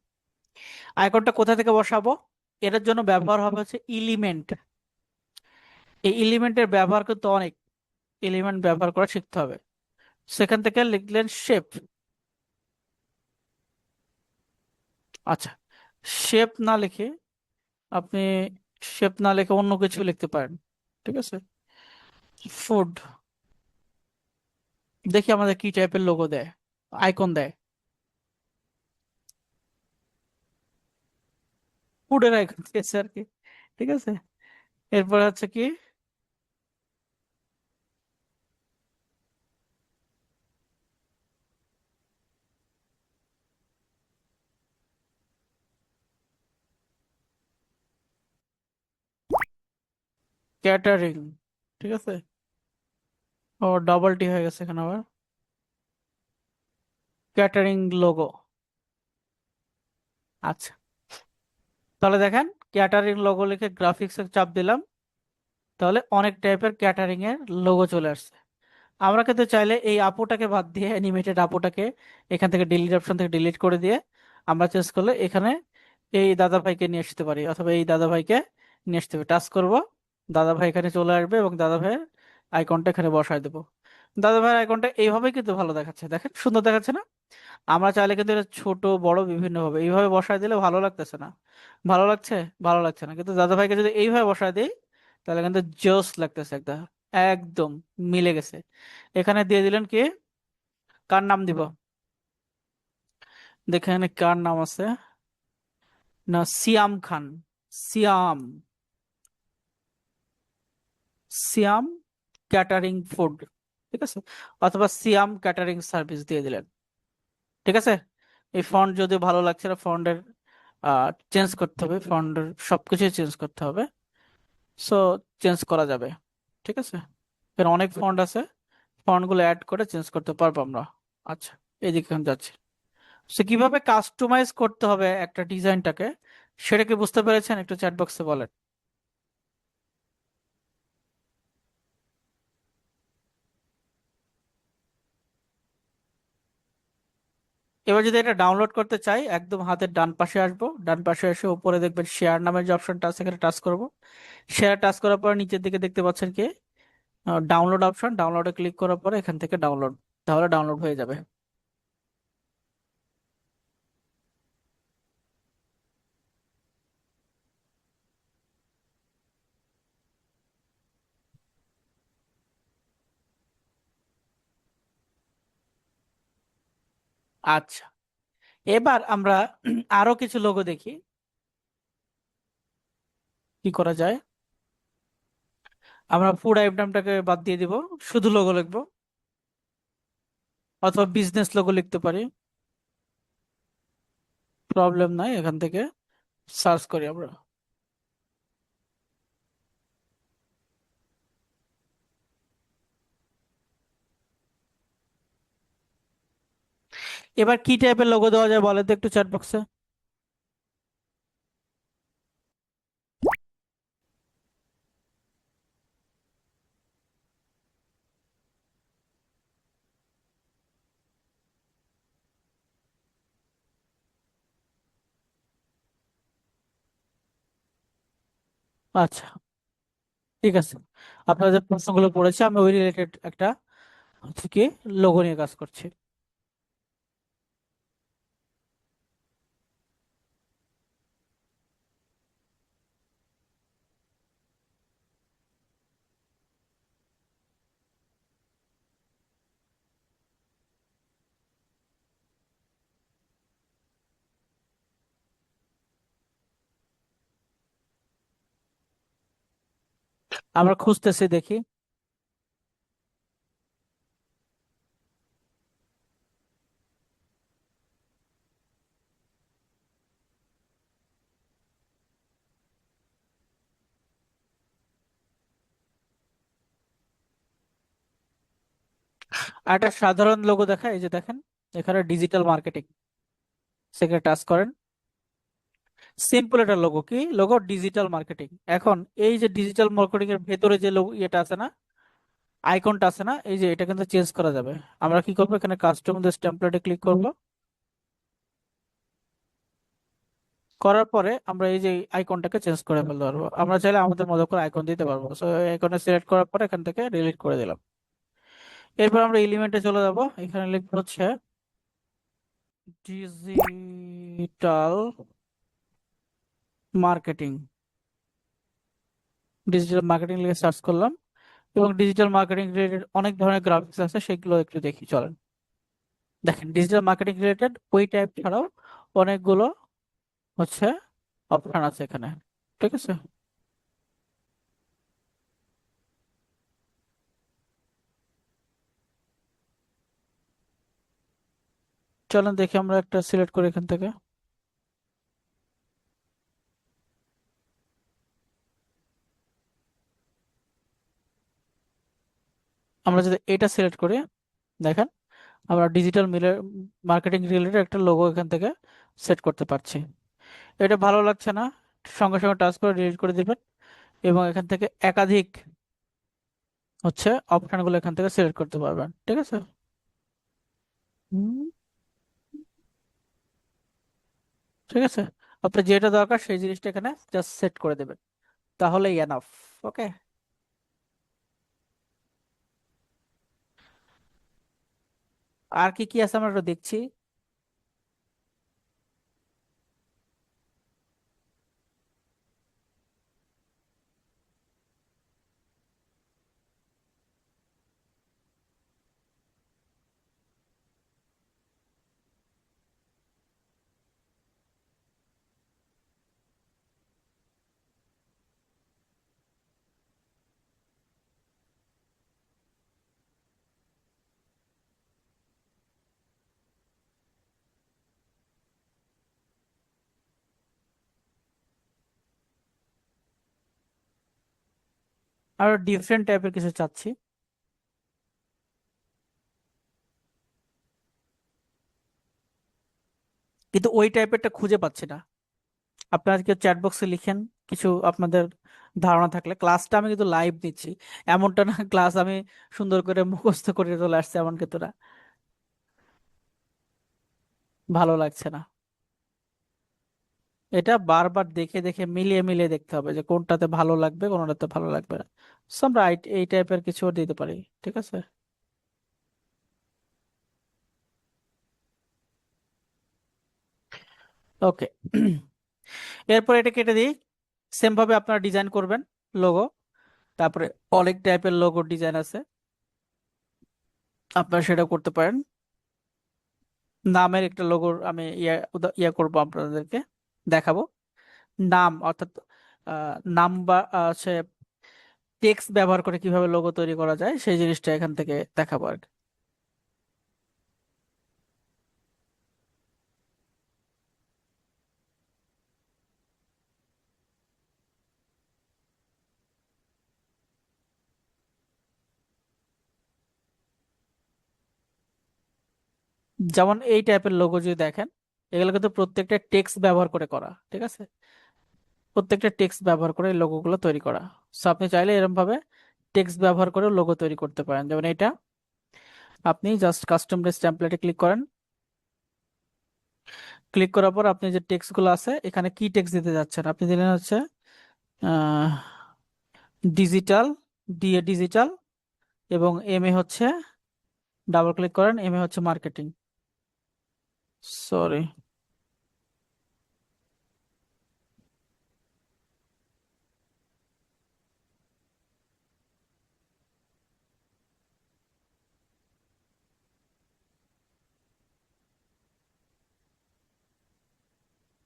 আইকনটা কোথা থেকে বসাবো? এটার জন্য ব্যবহার হবে হচ্ছে এলিমেন্ট। এই এলিমেন্টের ব্যবহার কিন্তু অনেক, এলিমেন্ট ব্যবহার করা শিখতে হবে। সেখান থেকে লিখলেন শেপ। আচ্ছা, শেপ না লিখে আপনি, শেপ না লিখে অন্য কিছু লিখতে পারেন, ঠিক আছে? ফুড, দেখি আমাদের কি টাইপের লোগো দেয়, আইকন দেয়। ফুডের আইকন দিয়েছে আর কি, ঠিক আছে। এরপর হচ্ছে কি, ক্যাটারিং, ঠিক আছে। ও, ডাবল টি হয়ে গেছে এখানে আবার। Catering logo. আচ্ছা, তাহলে দেখেন ক্যাটারিং লোগো লিখে গ্রাফিক্সে চাপ দিলাম, তাহলে অনেক টাইপের ক্যাটারিং এর লোগো চলে আসছে। আমরা কিন্তু চাইলে এই আপুটাকে বাদ দিয়ে, অ্যানিমেটেড আপুটাকে এখান থেকে ডিলিট অপশন থেকে ডিলিট করে দিয়ে আমরা চেঞ্জ করলে এখানে এই দাদা ভাইকে নিয়ে আসতে পারি, অথবা এই দাদা ভাইকে নিয়ে আসতে হবে। টাচ করব, দাদা ভাই এখানে চলে আসবে এবং দাদা ভাইয়ের আইকনটা এখানে বসায় দেবো। দাদা ভাইয়ের আইকনটা এইভাবে কিন্তু ভালো দেখাচ্ছে, দেখেন সুন্দর দেখাচ্ছে না? আমরা চাইলে কিন্তু এটা ছোট বড় বিভিন্ন ভাবে এইভাবে বসায় দিলে ভালো লাগতেছে না? ভালো লাগছে? ভালো লাগছে না, কিন্তু দাদা ভাইকে যদি এইভাবে বসায় দিই তাহলে কিন্তু জোস লাগতেছে একদম, একদম মিলে গেছে। এখানে দিয়ে দিলেন কি, কার নাম দিব? দেখেন এখানে কার নাম আছে, না সিয়াম খান। সিয়াম, সিয়াম ক্যাটারিং ফুড, ঠিক আছে, অথবা সিয়াম ক্যাটারিং সার্ভিস দিয়ে দিলেন। ঠিক আছে, এই ফন্ট যদি ভালো লাগছে না, ফন্টের চেঞ্জ করতে হবে, ফন্টের সবকিছু চেঞ্জ করতে হবে। সো চেঞ্জ করা যাবে, ঠিক আছে, এখানে অনেক ফন্ট আছে, ফন্ট গুলো অ্যাড করে চেঞ্জ করতে পারবো আমরা। আচ্ছা, এদিকে এখন যাচ্ছি। সে কিভাবে কাস্টমাইজ করতে হবে একটা ডিজাইনটাকে, সেটা কি বুঝতে পেরেছেন? একটু চ্যাট বক্সে বলেন। এবার যদি এটা ডাউনলোড করতে চাই, একদম হাতের ডান পাশে আসবো, ডান পাশে এসে উপরে দেখবেন শেয়ার নামের যে অপশনটা আছে, এখানে টাচ করব। শেয়ার টাচ করার পর নিচের দিকে দেখতে পাচ্ছেন কি ডাউনলোড অপশন, ডাউনলোডে ক্লিক করার পরে এখান থেকে ডাউনলোড, তাহলে ডাউনলোড হয়ে যাবে। আচ্ছা, এবার আমরা আরো কিছু লোগো দেখি কি করা যায়। আমরা ফুড আইটেমটাকে বাদ দিয়ে দিব, শুধু লোগো লিখবো, অথবা বিজনেস লোগো লিখতে পারি, প্রবলেম নাই, এখান থেকে সার্চ করি আমরা। এবার কি টাইপের লোগো দেওয়া যায় বলে তো একটু চ্যাট বক্সে। আচ্ছা, ঠিক আছে, আপনারা যে প্রশ্নগুলো পড়েছে আমি ওই রিলেটেড একটা হচ্ছে কি লোগো নিয়ে কাজ করছি। আমরা খুঁজতেছি, দেখি। আর একটা সাধারণ লোগো দেখা, এই যে দেখেন এখানে ডিজিটাল মার্কেটিং, সেখানে টাচ করেন। সিম্পল একটা লোগো, কি লোগো? Digital marketing. এখন এই যে ডিজিটাল মার্কেটিং এর ভেতরে যে লোগো ইয়েটা আছে না, আইকনটা আছে না, এই যে এটা কিন্তু চেঞ্জ করা যাবে। আমরা কি করবো, এখানে কাস্টম টেমপ্লেটে ক্লিক করব। করার পরে আমরা এই যে আইকনটাকে চেঞ্জ করে ফেলতে পারবো, আমরা চাইলে আমাদের মতো করে আইকন দিতে পারবো। সো আইকনে সিলেক্ট করার পরে এখান থেকে ডিলিট করে দিলাম। এরপর আমরা এলিমেন্টে চলে যাব, এখানে লিখবো হচ্ছে ডিজিটাল মার্কেটিং। ডিজিটাল মার্কেটিং লিখে সার্চ করলাম, এবং ডিজিটাল মার্কেটিং রিলেটেড অনেক ধরনের গ্রাফিক্স আছে, সেগুলো একটু দেখি চলেন। দেখেন ডিজিটাল মার্কেটিং রিলেটেড ওই টাইপ ছাড়াও অনেকগুলো হচ্ছে অপশন আছে এখানে, ঠিক আছে। চলেন দেখি, আমরা একটা সিলেক্ট করি এখান থেকে। আমরা যদি এটা সিলেক্ট করি, দেখেন আমরা ডিজিটাল মার্কেটিং রিলেটেড একটা লোগো এখান থেকে সেট করতে পারছি। এটা ভালো লাগছে না, সঙ্গে সঙ্গে টাচ করে ডিলিট করে দিবেন, এবং এখান থেকে একাধিক হচ্ছে অপশনগুলো এখান থেকে সিলেক্ট করতে পারবেন, ঠিক আছে। হুম, ঠিক আছে, আপনার যেটা দরকার সেই জিনিসটা এখানে জাস্ট সেট করে দেবেন, তাহলেই এনাফ। ওকে, আর কি কি আছে আমরা একটু দেখছি। আর ডিফারেন্ট টাইপের কিছু চাচ্ছি। কিন্তু ওই টাইপেরটা খুঁজে পাচ্ছি না। আপনারা আজকে চ্যাট বক্সে লিখেন কিছু আপনাদের ধারণা থাকলে। ক্লাসটা আমি কিন্তু লাইভ নিচ্ছি, এমনটা না ক্লাস আমি সুন্দর করে মুখস্থ করে চলে আসছে, এমন কিন্তু না। ভালো লাগছে না। এটা বারবার দেখে দেখে মিলিয়ে মিলিয়ে দেখতে হবে যে কোনটাতে ভালো লাগবে কোনটাতে ভালো লাগবে না। So, আমরা এই টাইপের কিছু দিতে পারি। ঠিক আছে। ওকে। এরপর এটা কেটে দিই। সেম ভাবে আপনারা ডিজাইন করবেন লোগো। তারপরে অনেক টাইপের লোগো ডিজাইন আছে, আপনারা সেটা করতে পারেন। নামের একটা লোগোর আমি ইয়া করবো, আপনাদেরকে দেখাবো। নাম অর্থাৎ নাম বা হচ্ছে টেক্সট ব্যবহার করে কিভাবে লোগো তৈরি করা যায় সেই জিনিসটা এখান থেকে দেখাবো আর কি। যেমন এই টাইপের লোগো যদি দেখেন, এগুলো কিন্তু প্রত্যেকটা টেক্সট ব্যবহার করে করা। ঠিক আছে। প্রত্যেকটা টেক্সট ব্যবহার করে এই লোগোগুলো তৈরি করা। সো আপনি চাইলে এরকম ভাবে টেক্সট ব্যবহার করে লোগো তৈরি করতে পারেন। যেমন এটা আপনি জাস্ট কাস্টম বেস টেমপ্লেটে ক্লিক করেন। ক্লিক করার পর আপনি যে টেক্সট গুলো আছে এখানে কি টেক্সট দিতে যাচ্ছেন, আপনি দিলেন হচ্ছে ডিজিটাল, ডি এ ডিজিটাল, এবং এম এ হচ্ছে, ডাবল ক্লিক করেন, এম এ হচ্ছে marketing. Sorry,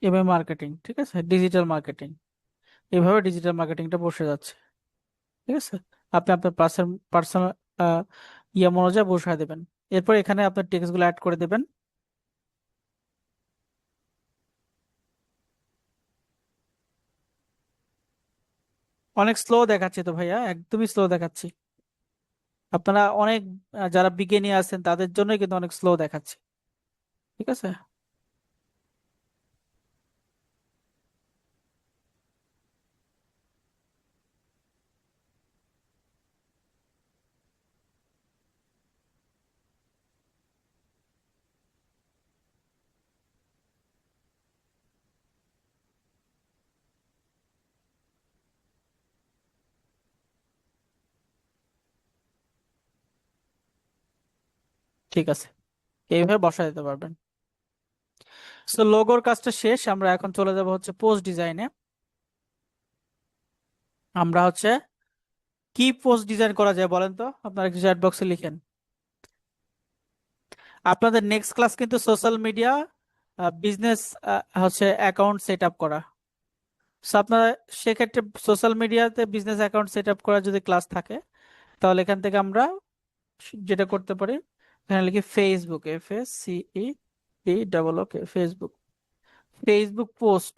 M A marketing. ঠিক আছে, ডিজিটাল মার্কেটিং। এইভাবে ডিজিটাল মার্কেটিংটা বসে যাচ্ছে। ঠিক আছে। আপনি আপনার পার্সোনাল ইয়ে মনোযোগ বসায় দেবেন। এরপর এখানে আপনার টেক্সট গুলো অ্যাড করে দেবেন। অনেক স্লো দেখাচ্ছে তো ভাইয়া, একদমই স্লো দেখাচ্ছি। আপনারা অনেক যারা বিজ্ঞানী আছেন তাদের জন্যই কিন্তু অনেক স্লো দেখাচ্ছে। ঠিক আছে। ঠিক আছে, এইভাবে বসায় দিতে পারবেন। সো লোগোর কাজটা শেষ, আমরা এখন চলে যাব হচ্ছে পোস্ট ডিজাইনে। আমরা হচ্ছে কি পোস্ট ডিজাইন করা যায় বলেন তো, আপনারা কিছু চ্যাট বক্সে লিখেন। আপনাদের নেক্সট ক্লাস কিন্তু সোশ্যাল মিডিয়া বিজনেস হচ্ছে অ্যাকাউন্ট সেট আপ করা। সো আপনারা সেক্ষেত্রে সোশ্যাল মিডিয়াতে বিজনেস অ্যাকাউন্ট সেট আপ করার যদি ক্লাস থাকে, তাহলে এখান থেকে আমরা যেটা করতে পারি, এখানে লিখি Facebook, FACE, Facebook. Facebook post,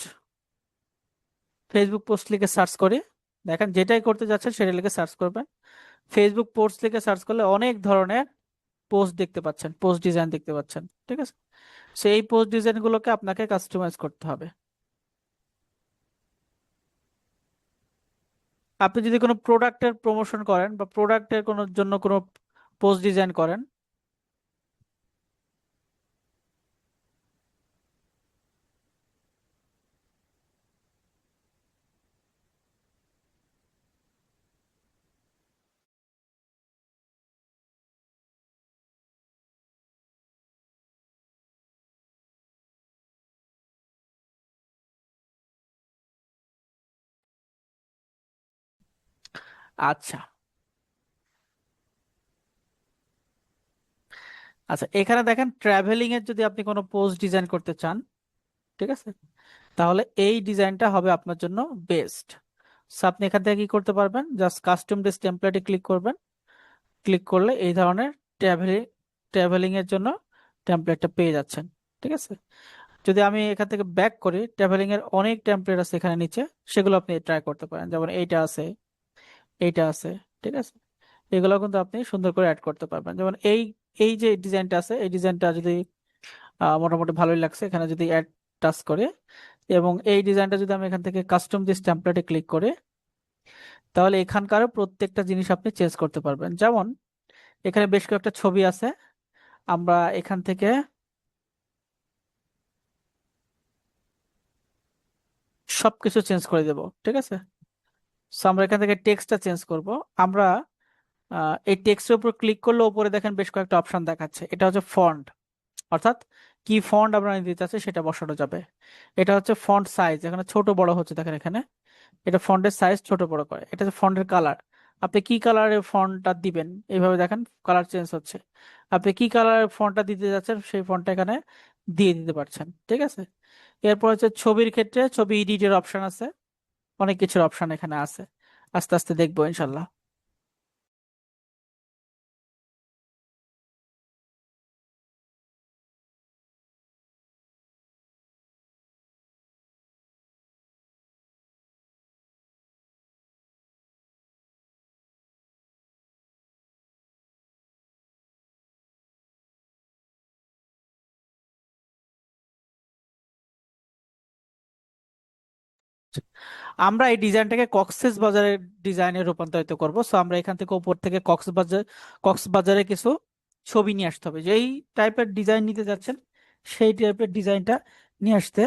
Facebook post লিখে সার্চ করি। দেখেন যেটাই করতে যাচ্ছেন সেটা লিখে সার্চ করবেন। ফেসবুক পোস্ট লিখে সার্চ করলে অনেক ধরনের পোস্ট দেখতে পাচ্ছেন, পোস্ট ডিজাইন দেখতে পাচ্ছেন। ঠিক আছে। সেই পোস্ট ডিজাইন গুলোকে আপনাকে কাস্টমাইজ করতে হবে। আপনি যদি কোনো প্রোডাক্টের প্রমোশন করেন বা প্রোডাক্টের কোনো জন্য কোনো পোস্ট ডিজাইন করেন। আচ্ছা। আচ্ছা, এখানে দেখেন ট্রাভেলিং এর যদি আপনি কোনো পোস্ট ডিজাইন করতে চান, ঠিক আছে, তাহলে এই ডিজাইনটা হবে আপনার জন্য বেস্ট। আপনি এখান থেকে কি করতে পারবেন, জাস্ট কাস্টম ডিস টেমপ্লেটে ক্লিক করবেন। ক্লিক করলে এই ধরনের ট্রাভেলিং ট্রাভেলিং এর জন্য টেমপ্লেটটা পেয়ে যাচ্ছেন। ঠিক আছে। যদি আমি এখান থেকে ব্যাক করি, ট্রাভেলিং এর অনেক টেমপ্লেট আছে এখানে নিচে, সেগুলো আপনি ট্রাই করতে পারেন। যেমন এইটা আছে, এইটা আছে, ঠিক আছে। এগুলো কিন্তু আপনি সুন্দর করে অ্যাড করতে পারবেন। যেমন এই এই যে ডিজাইনটা আছে, এই ডিজাইনটা যদি মোটামুটি ভালোই লাগছে, এখানে যদি অ্যাড টাচ করে এবং এই ডিজাইনটা যদি আমি এখান থেকে কাস্টম দিস টেমপ্লেটে ক্লিক করে, তাহলে এখানকার প্রত্যেকটা জিনিস আপনি চেঞ্জ করতে পারবেন। যেমন এখানে বেশ কয়েকটা ছবি আছে, আমরা এখান থেকে সবকিছু চেঞ্জ করে দেব, ঠিক আছে। সো আমরা এখান থেকে টেক্সটটা চেঞ্জ করব। আমরা এই টেক্সটের উপর ক্লিক করলে উপরে দেখেন বেশ কয়েকটা অপশন দেখাচ্ছে, এটা হচ্ছে ফন্ট, অর্থাৎ কি ফন্ট আমরা নিতে চাচ্ছি সেটা বসানো যাবে। এটা হচ্ছে ফন্ট সাইজ, এখানে ছোট বড় হচ্ছে দেখেন এখানে, এটা ফন্টের সাইজ ছোট বড় করে। এটা হচ্ছে ফন্টের কালার, আপনি কি কালারের ফন্টটা দিবেন, এইভাবে দেখেন কালার চেঞ্জ হচ্ছে। আপনি কি কালারের ফন্টটা দিতে যাচ্ছেন সেই ফন্টটা এখানে দিয়ে দিতে পারছেন, ঠিক আছে। এরপর হচ্ছে ছবির ক্ষেত্রে ছবি এডিটের অপশন আছে, অনেক কিছুর অপশন এখানে আছে, আস্তে আস্তে দেখবো ইনশাল্লাহ। আমরা এই ডিজাইনটাকে কক্সেস বাজারের ডিজাইনে রূপান্তরিত করব। সো আমরা এখান থেকে উপর থেকে কক্সবাজারে কিছু ছবি নিয়ে আসতে হবে, যেই টাইপের ডিজাইন নিতে যাচ্ছেন সেই টাইপের ডিজাইনটা নিয়ে আসতে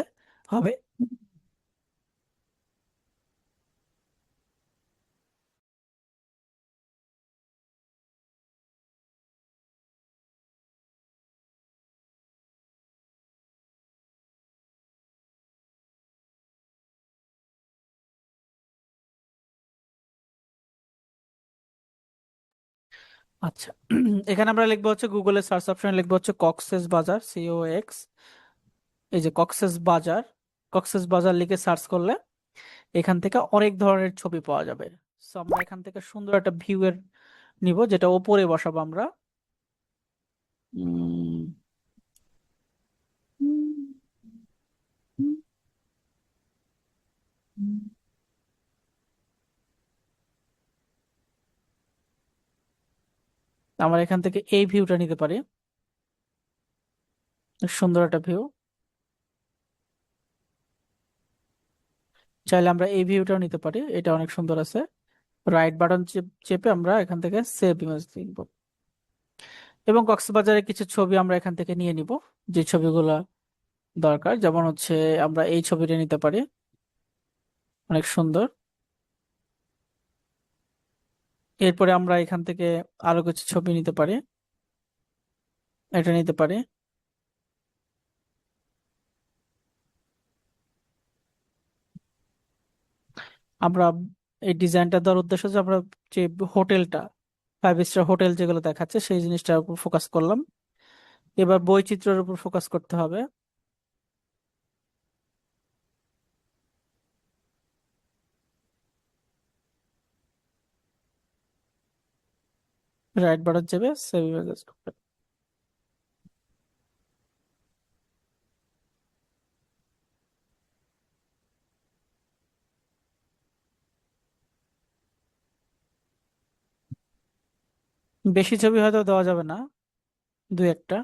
হবে। আচ্ছা, এখানে আমরা লিখবো হচ্ছে গুগলের সার্চ অপশনে লিখবো হচ্ছে কক্সেস বাজার, COX, এই যে কক্সেস বাজার, কক্সেস বাজার লিখে সার্চ করলে এখান থেকে অনেক ধরনের ছবি পাওয়া যাবে। সো আমরা এখান থেকে সুন্দর একটা ভিউ এর নিব, যেটা ওপরে বসাবো আমরা। উম, আমরা এখান থেকে এই ভিউটা নিতে পারি, সুন্দর একটা ভিউ। চাইলে আমরা এই ভিউটাও নিতে পারি, এটা অনেক সুন্দর আছে। রাইট বাটন চেপে আমরা এখান থেকে সেভ ইমেজ দিব এবং কক্সবাজারের কিছু ছবি আমরা এখান থেকে নিয়ে নিব, যে ছবিগুলো দরকার। যেমন হচ্ছে আমরা এই ছবিটা নিতে পারি, অনেক সুন্দর। এরপরে আমরা এখান থেকে আরো কিছু ছবি নিতে পারি, এটা নিতে পারি। আমরা এই ডিজাইনটা দেওয়ার উদ্দেশ্য যে আমরা যে হোটেলটা, 5 স্টার হোটেল যেগুলো দেখাচ্ছে সেই জিনিসটার উপর ফোকাস করলাম। এবার বৈচিত্র্যের উপর ফোকাস করতে হবে। রাইট বাটন চেপে সেভ ইমেজ। বেশি ছবি হয়তো দেওয়া যাবে না, দু একটা।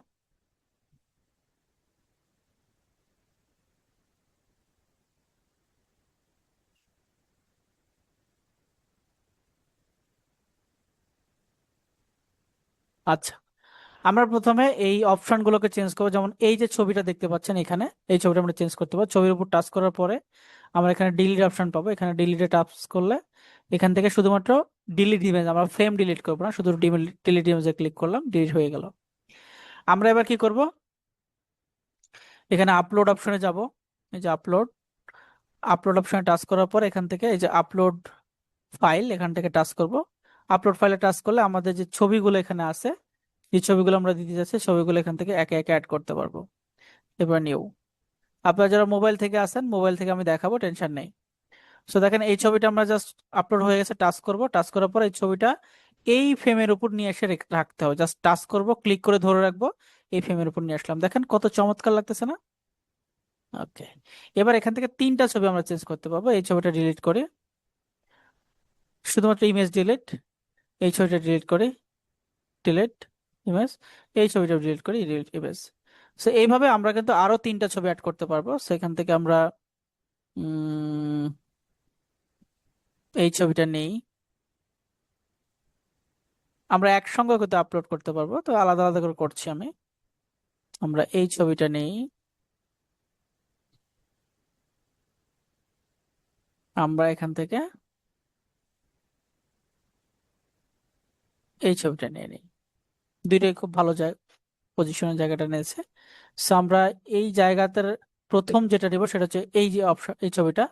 আচ্ছা, আমরা প্রথমে এই অপশন গুলোকে চেঞ্জ করবো। যেমন এই যে ছবিটা দেখতে পাচ্ছেন এখানে, এই ছবিটা আমরা চেঞ্জ করতে পারবো। ছবির উপর টাচ করার পরে আমরা এখানে ডিলিট অপশন পাবো, এখানে ডিলিটে টাচ করলে এখান থেকে শুধুমাত্র ডিলিট ইমেজ, আমরা ফ্রেম ডিলিট করবো না, শুধু ডিলিট ইমেজে ক্লিক করলাম, ডিলিট হয়ে গেল। আমরা এবার কি করব, এখানে আপলোড অপশনে যাব। এই যে আপলোড, আপলোড অপশনে টাচ করার পর এখান থেকে এই যে আপলোড ফাইল, এখান থেকে টাচ করব। আপলোড ফাইলে টাচ করলে আমাদের যে ছবিগুলো এখানে আছে, যে ছবিগুলো আমরা দিতে যাচ্ছি ছবিগুলো এখান থেকে একে একে অ্যাড করতে পারবো। এবার নিউ, আপনারা যারা মোবাইল থেকে আসেন মোবাইল থেকে আমি দেখাবো, টেনশন নেই। সো দেখেন এই ছবিটা আমরা জাস্ট আপলোড হয়ে গেছে, টাচ করব, টাচ করার পর এই ছবিটা এই ফ্রেমের উপর নিয়ে এসে রাখতে হবে। জাস্ট টাচ করব, ক্লিক করে ধরে রাখবো, এই ফ্রেমের উপর নিয়ে আসলাম, দেখেন কত চমৎকার লাগতেছে না। ওকে, এবার এখান থেকে তিনটা ছবি আমরা চেঞ্জ করতে পারবো। এই ছবিটা ডিলিট করে শুধুমাত্র ইমেজ ডিলিট, এই ছবিটা ডিলিট করি, ডিলিট ইমেজ, এই ছবিটা ডিলিট করি, ডিলিট ইমেজ। সো এইভাবে আমরা কিন্তু আরো 3টা ছবি অ্যাড করতে পারবো। সেখান থেকে আমরা উম, এই ছবিটা নেই, আমরা একসঙ্গে কিন্তু আপলোড করতে পারবো, তো আলাদা আলাদা করে করছি আমি। আমরা এই ছবিটা নেই, আমরা এখান থেকে এই ছবিটা নিয়ে নিই। দুইটাই খুব ভালো পজিশনের জায়গাটা নিয়েছে। সো আমরা এই জায়গাটার প্রথম যেটা নেবো সেটা হচ্ছে এই যে অপশন, এই ছবিটা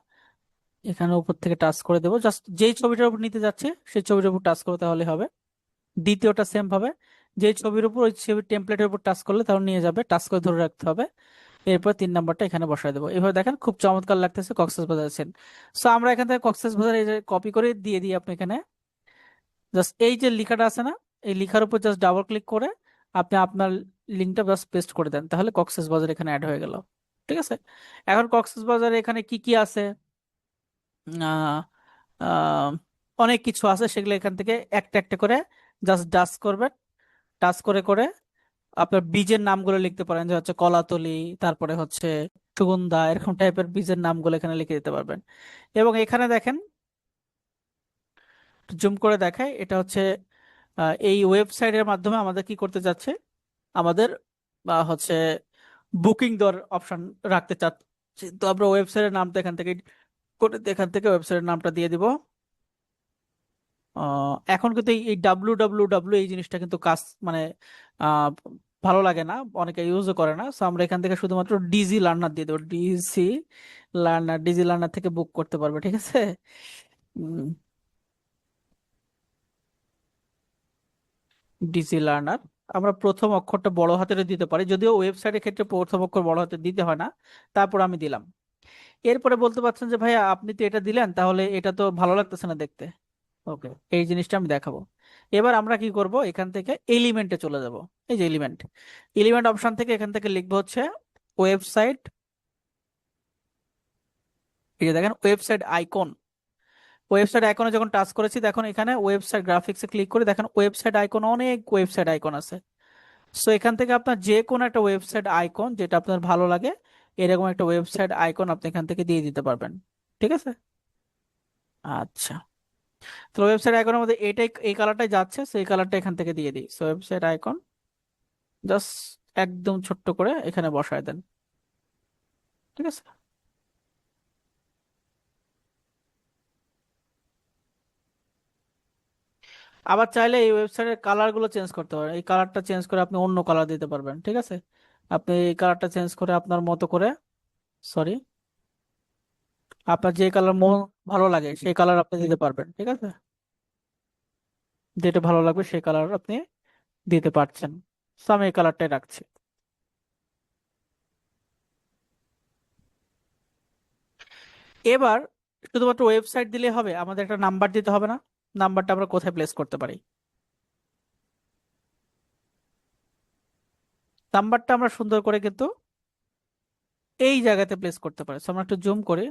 এখানে উপর থেকে টাচ করে দেবো। জাস্ট যেই ছবিটার উপর নিতে যাচ্ছে সেই ছবিটার উপর টাচ করতে তাহলে হবে। দ্বিতীয়টা সেম ভাবে, যে ছবির উপর ওই ছবির টেমপ্লেটের উপর টাচ করলে তাহলে নিয়ে যাবে, টাচ করে ধরে রাখতে হবে। এরপর 3 নাম্বারটা এখানে বসায় দেবো। এভাবে দেখেন খুব চমৎকার লাগতেছে কক্সবাজার সিন। সো আমরা এখান থেকে কক্সবাজার এই যে কপি করে দিয়ে দিই আপনি এখানে। জাস্ট এই যে লেখাটা আছে না, এই লেখার উপর জাস্ট ডাবল ক্লিক করে আপনি আপনার লিঙ্কটা জাস্ট পেস্ট করে দেন, তাহলে কক্সবাজার এখানে অ্যাড হয়ে গেল। ঠিক আছে। এখন কক্সবাজারে এখানে কি কি আছে, আহ আহ, অনেক কিছু আছে, সেগুলো এখান থেকে একটা একটা করে জাস্ট টাচ করবেন। টাচ করে করে আপনার বীজের নামগুলো লিখতে পারেন, যে হচ্ছে কলাতলি, তারপরে হচ্ছে সুগন্ধা, এরকম টাইপের বীজের নামগুলো এখানে লিখে দিতে পারবেন। এবং এখানে দেখেন, জুম করে দেখায়, এটা হচ্ছে এই ওয়েবসাইটের মাধ্যমে আমাদের কি করতে যাচ্ছে, আমাদের হচ্ছে বুকিং দেওয়ার অপশন রাখতে চাচ্ছি। তো আমরা ওয়েবসাইটের নামটা এখান থেকে করে এখান থেকে ওয়েবসাইটের নামটা দিয়ে দিব। এখন কিন্তু এই ডাব্লু ডাব্লু ডাব্লু এই জিনিসটা কিন্তু কাজ মানে আহ, ভালো লাগে না, অনেকে ইউজও করে না। সো আমরা এখান থেকে শুধুমাত্র ডিজি লার্নার দিয়ে দেবো, ডিজি লার্নার, ডিজি লার্নার থেকে বুক করতে পারবে। ঠিক আছে। ডিজি লার্নার, আমরা প্রথম অক্ষরটা বড় হাতের দিতে পারি, যদিও ওয়েবসাইটের ক্ষেত্রে প্রথম অক্ষর বড় হাতের দিতে হয় না। তারপর আমি দিলাম। এরপরে বলতে পারছেন যে ভাইয়া আপনি তো এটা দিলেন, তাহলে এটা তো ভালো লাগতেছে না দেখতে। ওকে, এই জিনিসটা আমি দেখাবো। এবার আমরা কি করব, এখান থেকে এলিমেন্টে চলে যাব। এই যে এলিমেন্ট, এলিমেন্ট অপশন থেকে এখান থেকে লিখবো হচ্ছে ওয়েবসাইট। এই যে দেখেন ওয়েবসাইট আইকন, ওয়েবসাইট আইকনে যখন টাচ করেছি দেখুন এখানে ওয়েবসাইট গ্রাফিক্সে ক্লিক করে দেখেন ওয়েবসাইট আইকন, অনেক ওয়েবসাইট আইকন আছে। সো এখান থেকে আপনার যে কোনো একটা ওয়েবসাইট আইকন যেটা আপনার ভালো লাগে, এরকম একটা ওয়েবসাইট আইকন আপনি এখান থেকে দিয়ে দিতে পারবেন। ঠিক আছে। আচ্ছা, তো ওয়েবসাইট আইকনের মধ্যে এটাই, এই কালারটাই যাচ্ছে, সেই কালারটা এখান থেকে দিয়ে দিই। সো ওয়েবসাইট আইকন জাস্ট একদম ছোট্ট করে এখানে বসায় দেন। ঠিক আছে। আবার চাইলে এই ওয়েবসাইটের কালার গুলো চেঞ্জ করতে পারেন, এই কালারটা চেঞ্জ করে আপনি অন্য কালার দিতে পারবেন। ঠিক আছে। আপনি এই কালারটা চেঞ্জ করে আপনার মতো করে, সরি, আপনার যে কালার ভালো লাগে সেই কালার আপনি দিতে পারবেন। ঠিক আছে, যেটা ভালো লাগবে সেই কালার আপনি দিতে পারছেন। তো আমি এই কালারটাই রাখছি। এবার শুধুমাত্র ওয়েবসাইট দিলে হবে, আমাদের একটা নাম্বার দিতে হবে না? নাম্বারটা আমরা কোথায় প্লেস করতে পারি? নাম্বারটা আমরা সুন্দর করে কিন্তু এই জায়গাতে প্লেস করতে পারি। So আমরা একটু জুম করে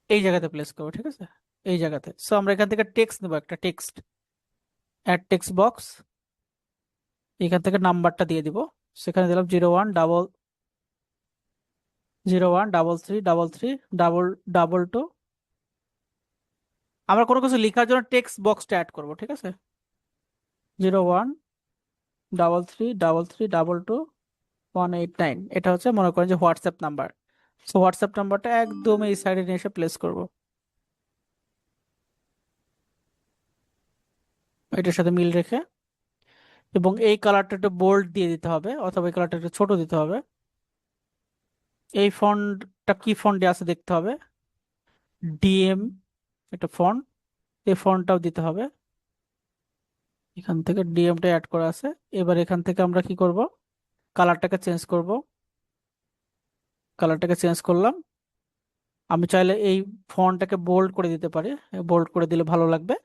এই জায়গাতে প্লেস করবো। ঠিক আছে, এই জায়গাতে। সো আমরা এখান থেকে টেক্সট নেবো, একটা টেক্সট, অ্যাড টেক্সট বক্স, এখান থেকে নাম্বারটা দিয়ে দিব। সেখানে দিলাম 01001333 222। আমরা কোনো কিছু লেখার জন্য টেক্সট বক্সটা অ্যাড করবো। ঠিক আছে, 013333 222 189, এটা হচ্ছে মনে করেন যে হোয়াটসঅ্যাপ নাম্বার। সো হোয়াটসঅ্যাপ নাম্বারটা একদম এই সাইডে নিয়ে এসে প্লেস করব, এটার সাথে মিল রেখে। এবং এই কালারটা একটু বোল্ড দিয়ে দিতে হবে, অথবা এই কালারটা একটু ছোট দিতে হবে। এই ফন্টটা কি ফন্টে আছে দেখতে হবে, ডিএম একটা ফন্ট, এই ফন্টটাও দিতে হবে। এখান থেকে ডিএমটা অ্যাড করা আছে। এবার এখান থেকে আমরা কি করব, কালারটাকে চেঞ্জ করব। কালারটাকে চেঞ্জ করলাম, আমি চাইলে এই ফন্টটাকে বোল্ড করে দিতে পারি, বোল্ড করে দিলে ভালো লাগবে।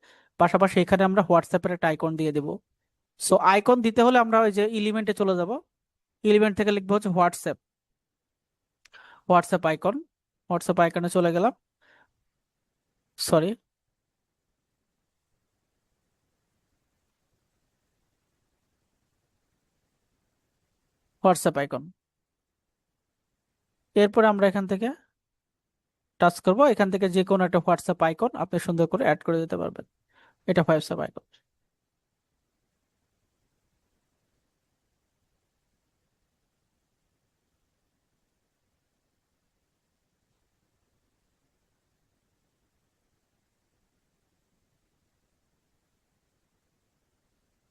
পাশাপাশি এখানে আমরা হোয়াটসঅ্যাপের একটা আইকন দিয়ে দেবো। সো আইকন দিতে হলে আমরা ওই যে এলিমেন্টে চলে যাব, এলিমেন্ট থেকে লিখবো হচ্ছে হোয়াটসঅ্যাপ, হোয়াটসঅ্যাপ আইকন, হোয়াটসঅ্যাপ আইকনে চলে গেলাম। Sorry, WhatsApp icon. এরপরে আমরা এখান থেকে টাচ করব, এখান থেকে যে কোনো একটা হোয়াটসঅ্যাপ আইকন আপনি সুন্দর করে অ্যাড করে দিতে পারবেন। এটা হোয়াটসঅ্যাপ আইকন।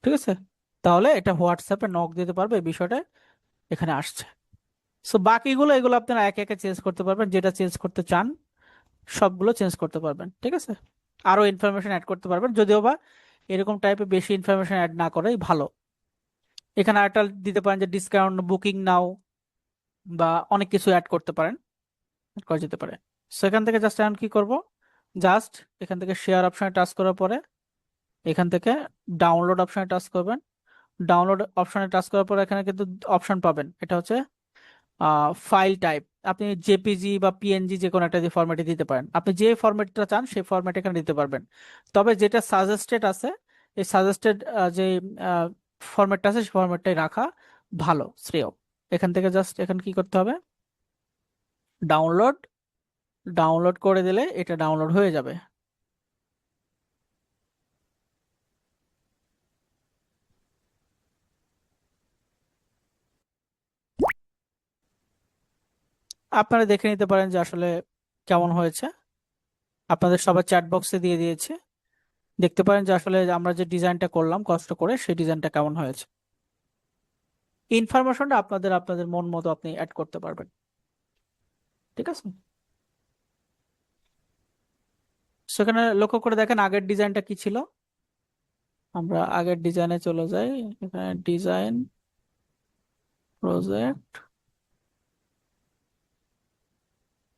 ঠিক আছে, তাহলে এটা হোয়াটসঅ্যাপে নক দিতে পারবে, এই বিষয়টা এখানে আসছে। সো বাকিগুলো এগুলো আপনারা একে একে চেঞ্জ করতে পারবেন, যেটা চেঞ্জ করতে চান সবগুলো চেঞ্জ করতে পারবেন। ঠিক আছে, আরো ইনফরমেশন অ্যাড করতে পারবেন, যদিও বা এরকম টাইপের বেশি ইনফরমেশন অ্যাড না করাই ভালো। এখানে একটা দিতে পারেন যে ডিসকাউন্ট, বুকিং নাও, বা অনেক কিছু অ্যাড করতে পারেন, add করা যেতে পারে। সো এখান থেকে জাস্ট এখন কি করব, জাস্ট এখান থেকে শেয়ার অপশনে টাচ করার পরে এখান থেকে ডাউনলোড অপশনে টাচ করবেন। ডাউনলোড অপশনে টাচ করার পরে এখানে কিন্তু অপশন পাবেন, এটা হচ্ছে ফাইল টাইপ। আপনি জেপিজি বা পিএনজি যে কোনো একটা ফরম্যাটে দিতে পারেন, আপনি যে ফরম্যাটটা চান সেই ফরম্যাট এখানে দিতে পারবেন। তবে যেটা সাজেস্টেড আছে, এই সাজেস্টেড যে ফরম্যাটটা আছে সেই ফরম্যাটটাই রাখা ভালো, শ্রেয়। এখান থেকে জাস্ট এখানে কি করতে হবে, ডাউনলোড, ডাউনলোড করে দিলে এটা ডাউনলোড হয়ে যাবে। আপনারা দেখে নিতে পারেন যে আসলে কেমন হয়েছে। আপনাদের সবার চ্যাট বক্সে দিয়ে দিয়েছে, দেখতে পারেন যে আসলে আমরা যে ডিজাইনটা করলাম কষ্ট করে সেই ডিজাইনটা কেমন হয়েছে। ইনফরমেশনটা আপনাদের আপনাদের মন মতো আপনি অ্যাড করতে পারবেন। ঠিক আছে, সেখানে লক্ষ্য করে দেখেন আগের ডিজাইনটা কি ছিল। আমরা আগের ডিজাইনে চলে যাই, এখানে ডিজাইন, প্রজেক্ট,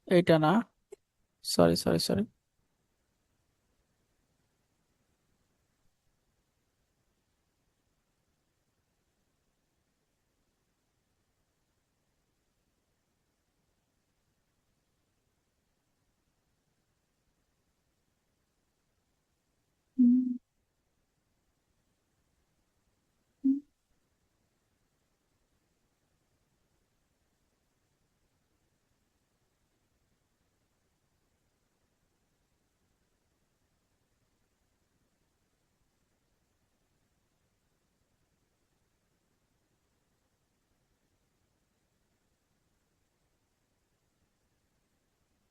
এইটা না, সরি সরি সরি।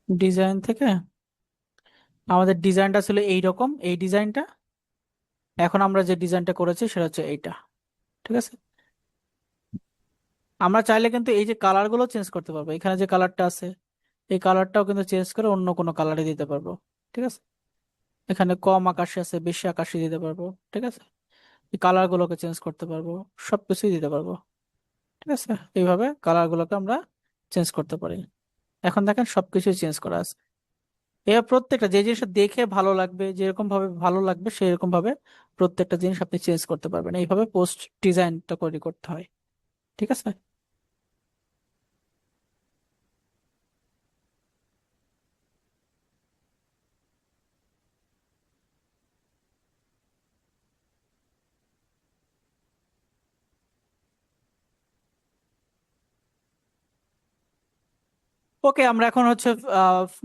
ডিজাইন থেকে আমাদের ডিজাইনটা ছিল এইরকম, এই ডিজাইনটা। এখন আমরা যে ডিজাইনটা করেছি সেটা হচ্ছে এইটা। ঠিক আছে, আমরা চাইলে কিন্তু এই যে কালার গুলো চেঞ্জ করতে পারবো, এখানে যে কালারটা আছে এই কালারটাও কিন্তু চেঞ্জ করে অন্য কোনো কালারে দিতে পারবো। ঠিক আছে, এখানে কম আকাশি আছে, বেশি আকাশি দিতে পারবো। ঠিক আছে, এই কালার গুলোকে চেঞ্জ করতে পারবো, সবকিছুই দিতে পারবো। ঠিক আছে, এইভাবে কালার গুলোকে আমরা চেঞ্জ করতে পারি। এখন দেখেন সবকিছুই চেঞ্জ করা আছে। এবার প্রত্যেকটা যে জিনিসটা দেখে ভালো লাগবে, যেরকম ভাবে ভালো লাগবে সেরকম ভাবে প্রত্যেকটা জিনিস আপনি চেঞ্জ করতে পারবেন। এইভাবে পোস্ট ডিজাইনটা তৈরি করতে হয়। ঠিক আছে, ওকে। আমরা এখন হচ্ছে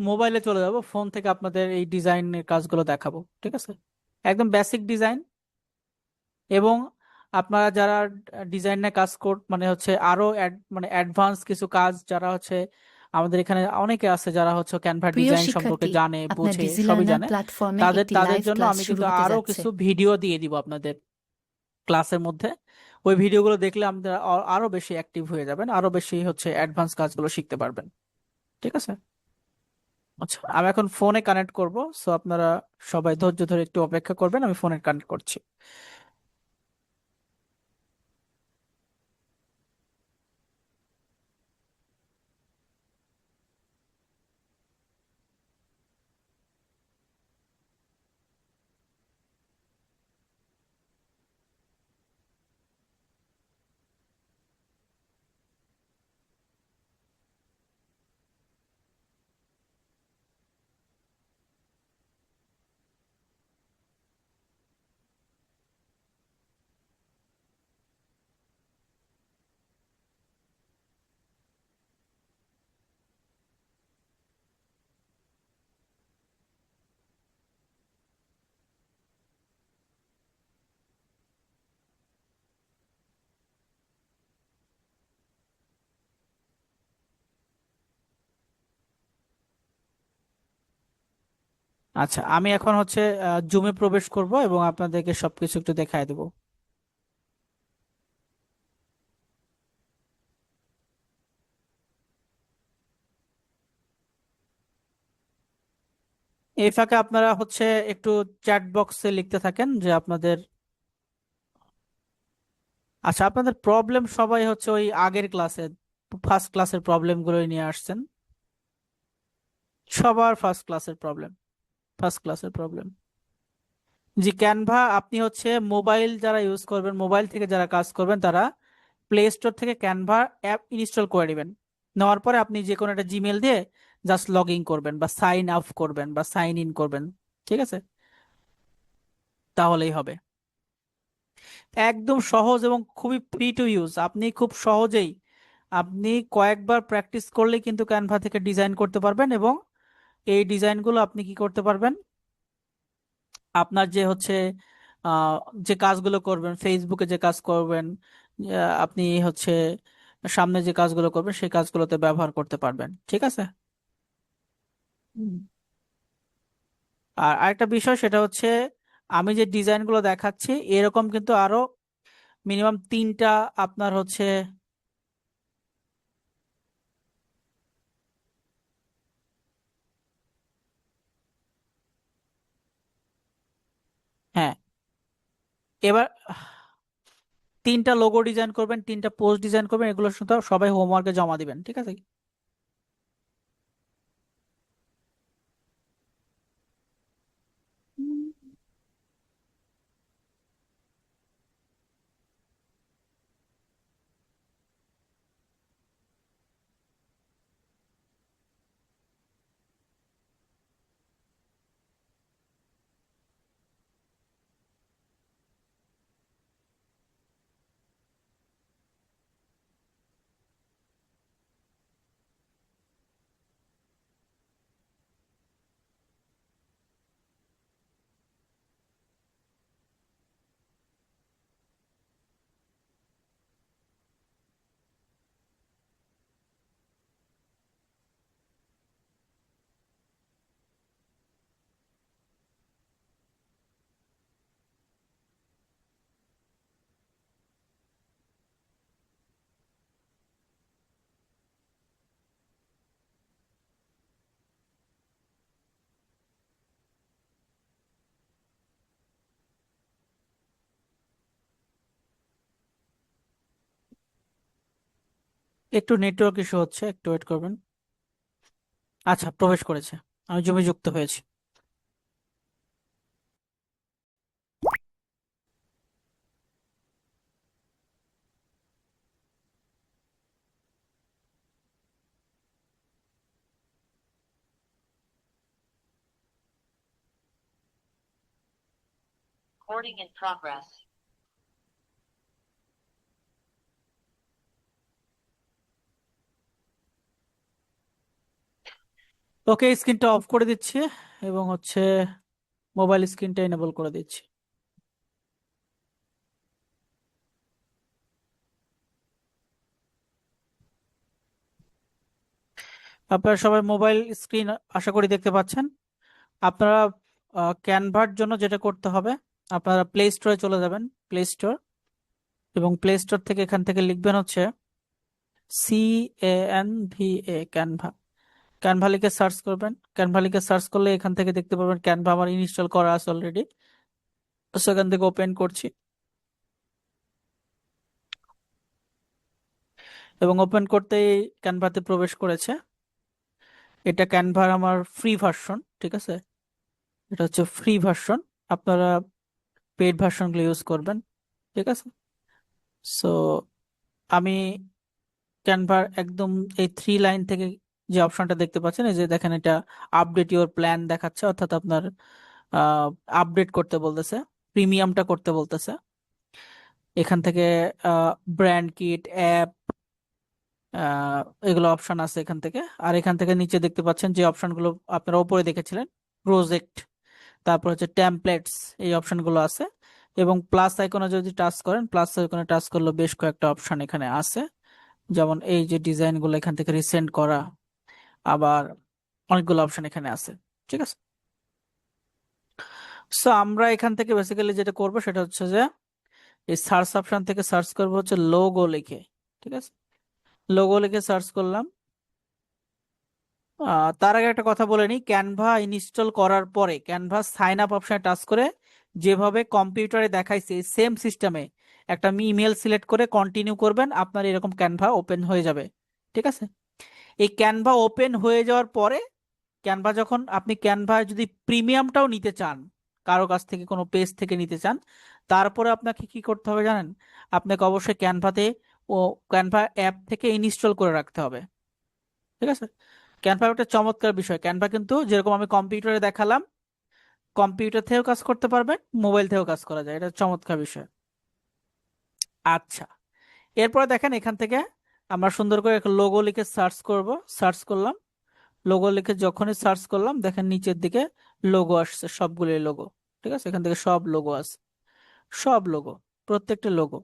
মোবাইলে চলে যাব, ফোন থেকে আপনাদের এই ডিজাইনের কাজগুলো দেখাবো। ঠিক আছে, একদম বেসিক ডিজাইন। এবং আপনারা যারা ডিজাইনের কাজ মানে হচ্ছে আরো মানে অ্যাডভান্স কিছু কাজ, যারা হচ্ছে আমাদের এখানে অনেকে আছে যারা হচ্ছে ক্যানভা প্রিয় ডিজাইন সম্পর্কে শিক্ষার্থী, জানে, আপনার বোঝে, ডিজি সবই লার্নার জানে, প্ল্যাটফর্মে তাদের একটি তাদের লাইভ জন্য ক্লাস আমি শুরু কিন্তু হতে আরো যাচ্ছে। কিছু ভিডিও দিয়ে দিব আপনাদের ক্লাসের মধ্যে। ওই ভিডিওগুলো দেখলে আপনারা আরো বেশি অ্যাক্টিভ হয়ে যাবেন, আরো বেশি হচ্ছে অ্যাডভান্স কাজগুলো শিখতে পারবেন। ঠিক আছে, আচ্ছা আমি এখন ফোনে কানেক্ট করব, সো আপনারা সবাই ধৈর্য ধরে একটু অপেক্ষা করবেন, আমি ফোনে কানেক্ট করছি। আচ্ছা, আমি এখন হচ্ছে জুমে প্রবেশ করব এবং আপনাদেরকে সবকিছু একটু দেখায় দেবো। এই ফাঁকে আপনারা হচ্ছে একটু চ্যাট বক্সে লিখতে থাকেন যে আপনাদের, আচ্ছা আপনাদের প্রবলেম সবাই হচ্ছে ওই আগের ক্লাসে ফার্স্ট ক্লাসের প্রবলেম গুলোই নিয়ে আসছেন। সবার ফার্স্ট ক্লাসের প্রবলেম। জি, ক্যানভা আপনি হচ্ছে মোবাইল যারা ইউজ করবেন, মোবাইল থেকে যারা কাজ করবেন তারা প্লে স্টোর থেকে ক্যানভা অ্যাপ ইনস্টল করে নেবেন। নেওয়ার পরে আপনি যে কোনো একটা জিমেল দিয়ে জাস্ট লগ ইন করবেন বা সাইন আপ করবেন বা সাইন ইন করবেন। ঠিক আছে, তাহলেই হবে। একদম সহজ এবং খুবই ফ্রি টু ইউজ। আপনি খুব সহজেই, আপনি কয়েকবার প্র্যাকটিস করলে কিন্তু ক্যানভা থেকে ডিজাইন করতে পারবেন এবং এই ডিজাইনগুলো আপনি কি করতে পারবেন, আপনার যে হচ্ছে আহ, যে কাজগুলো করবেন, ফেসবুকে যে কাজ করবেন, আপনি হচ্ছে সামনে যে কাজগুলো করবেন সেই কাজগুলোতে ব্যবহার করতে পারবেন। ঠিক আছে। হুম। আর আরেকটা বিষয় সেটা হচ্ছে, আমি যে ডিজাইনগুলো দেখাচ্ছি এরকম কিন্তু আরো মিনিমাম তিনটা আপনার হচ্ছে, হ্যাঁ, এবার তিনটা লোগো ডিজাইন করবেন, তিনটা পোস্ট ডিজাইন করবেন, এগুলো শুধু সবাই হোমওয়ার্কে জমা দিবেন। ঠিক আছে। হুম। একটু নেটওয়ার্ক ইস্যু হচ্ছে, একটু ওয়েট করবেন। আচ্ছা, প্রবেশ করেছে, আমি জমি যুক্ত হয়েছি। Recording in progress. ওকে, স্ক্রিনটা অফ করে দিচ্ছি এবং হচ্ছে মোবাইল স্ক্রিনটা এনেবল করে দিচ্ছি। আপনারা সবাই মোবাইল স্ক্রিন আশা করি দেখতে পাচ্ছেন। আপনারা ক্যানভার জন্য যেটা করতে হবে, আপনারা প্লে স্টোরে চলে যাবেন, প্লে স্টোর, এবং প্লে স্টোর থেকে এখান থেকে লিখবেন হচ্ছে CANVA, ক্যানভা। ক্যানভা লিখে সার্চ করবেন। ক্যানভা লিখে সার্চ করলে এখান থেকে দেখতে পাবেন ক্যানভা আমার ইনস্টল করা আছে অলরেডি। সেখান থেকে ওপেন করছি এবং ওপেন করতেই ক্যানভাতে প্রবেশ করেছে। এটা ক্যানভার আমার ফ্রি ভার্সন। ঠিক আছে, এটা হচ্ছে ফ্রি ভার্সন। আপনারা পেড ভার্সনগুলো ইউজ করবেন। ঠিক আছে। সো আমি ক্যানভার একদম এই থ্রি লাইন থেকে যে অপশনটা দেখতে পাচ্ছেন, এই যে দেখেন, এটা আপডেট ইউর প্ল্যান দেখাচ্ছে, অর্থাৎ আপনার আপডেট করতে বলতেছে, প্রিমিয়ামটা করতে বলতেছে। এখান থেকে ব্র্যান্ড কিট, অ্যাপ, এগুলো অপশন আছে এখান থেকে। আর এখান থেকে নিচে দেখতে পাচ্ছেন যে অপশনগুলো আপনারা উপরে দেখেছিলেন, প্রজেক্ট, তারপর হচ্ছে টেমপ্লেটস, এই অপশনগুলো আছে। এবং প্লাস আইকনে যদি টাচ করেন, প্লাস আইকনে টাচ করলে বেশ কয়েকটা অপশন এখানে আছে, যেমন এই যে ডিজাইনগুলো এখান থেকে রিসেন্ড করা, আবার অনেকগুলো অপশন এখানে আছে। ঠিক আছে। সো আমরা এখান থেকে বেসিক্যালি যেটা করব সেটা হচ্ছে যে এই সার্চ অপশন থেকে সার্চ করব হচ্ছে লোগো লিখে। ঠিক আছে, লোগো লিখে সার্চ করলাম। তার আগে একটা কথা বলে নিই, ক্যানভা ইনস্টল করার পরে ক্যানভা সাইন আপ অপশনে টাচ করে যেভাবে কম্পিউটারে দেখাইছে সেম সিস্টেমে একটা ইমেল সিলেক্ট করে কন্টিনিউ করবেন, আপনার এরকম ক্যানভা ওপেন হয়ে যাবে। ঠিক আছে, এই ক্যানভা ওপেন হয়ে যাওয়ার পরে ক্যানভা যখন আপনি ক্যানভা যদি প্রিমিয়ামটাও নিতে চান, কারো কাছ থেকে কোনো পেজ থেকে নিতে চান, তারপরে আপনাকে কি করতে হবে জানেন? আপনাকে অবশ্যই ক্যানভাতে ও ক্যানভা অ্যাপ থেকে ইনস্টল করে রাখতে হবে। ঠিক আছে, ক্যানভা একটা চমৎকার বিষয়। ক্যানভা কিন্তু যেরকম আমি কম্পিউটারে দেখালাম, কম্পিউটার থেকেও কাজ করতে পারবেন, মোবাইল থেকেও কাজ করা যায়, এটা চমৎকার বিষয়। আচ্ছা, এরপরে দেখেন এখান থেকে আমরা সুন্দর করে লোগো লিখে সার্চ করব। সার্চ করলাম, লোগো লিখে যখনই সার্চ করলাম দেখেন নিচের দিকে লোগো আসছে, সবগুলোই লোগো। ঠিক আছে, এখান থেকে সব লোগো আছে, সব লোগো, প্রত্যেকটা লোগো।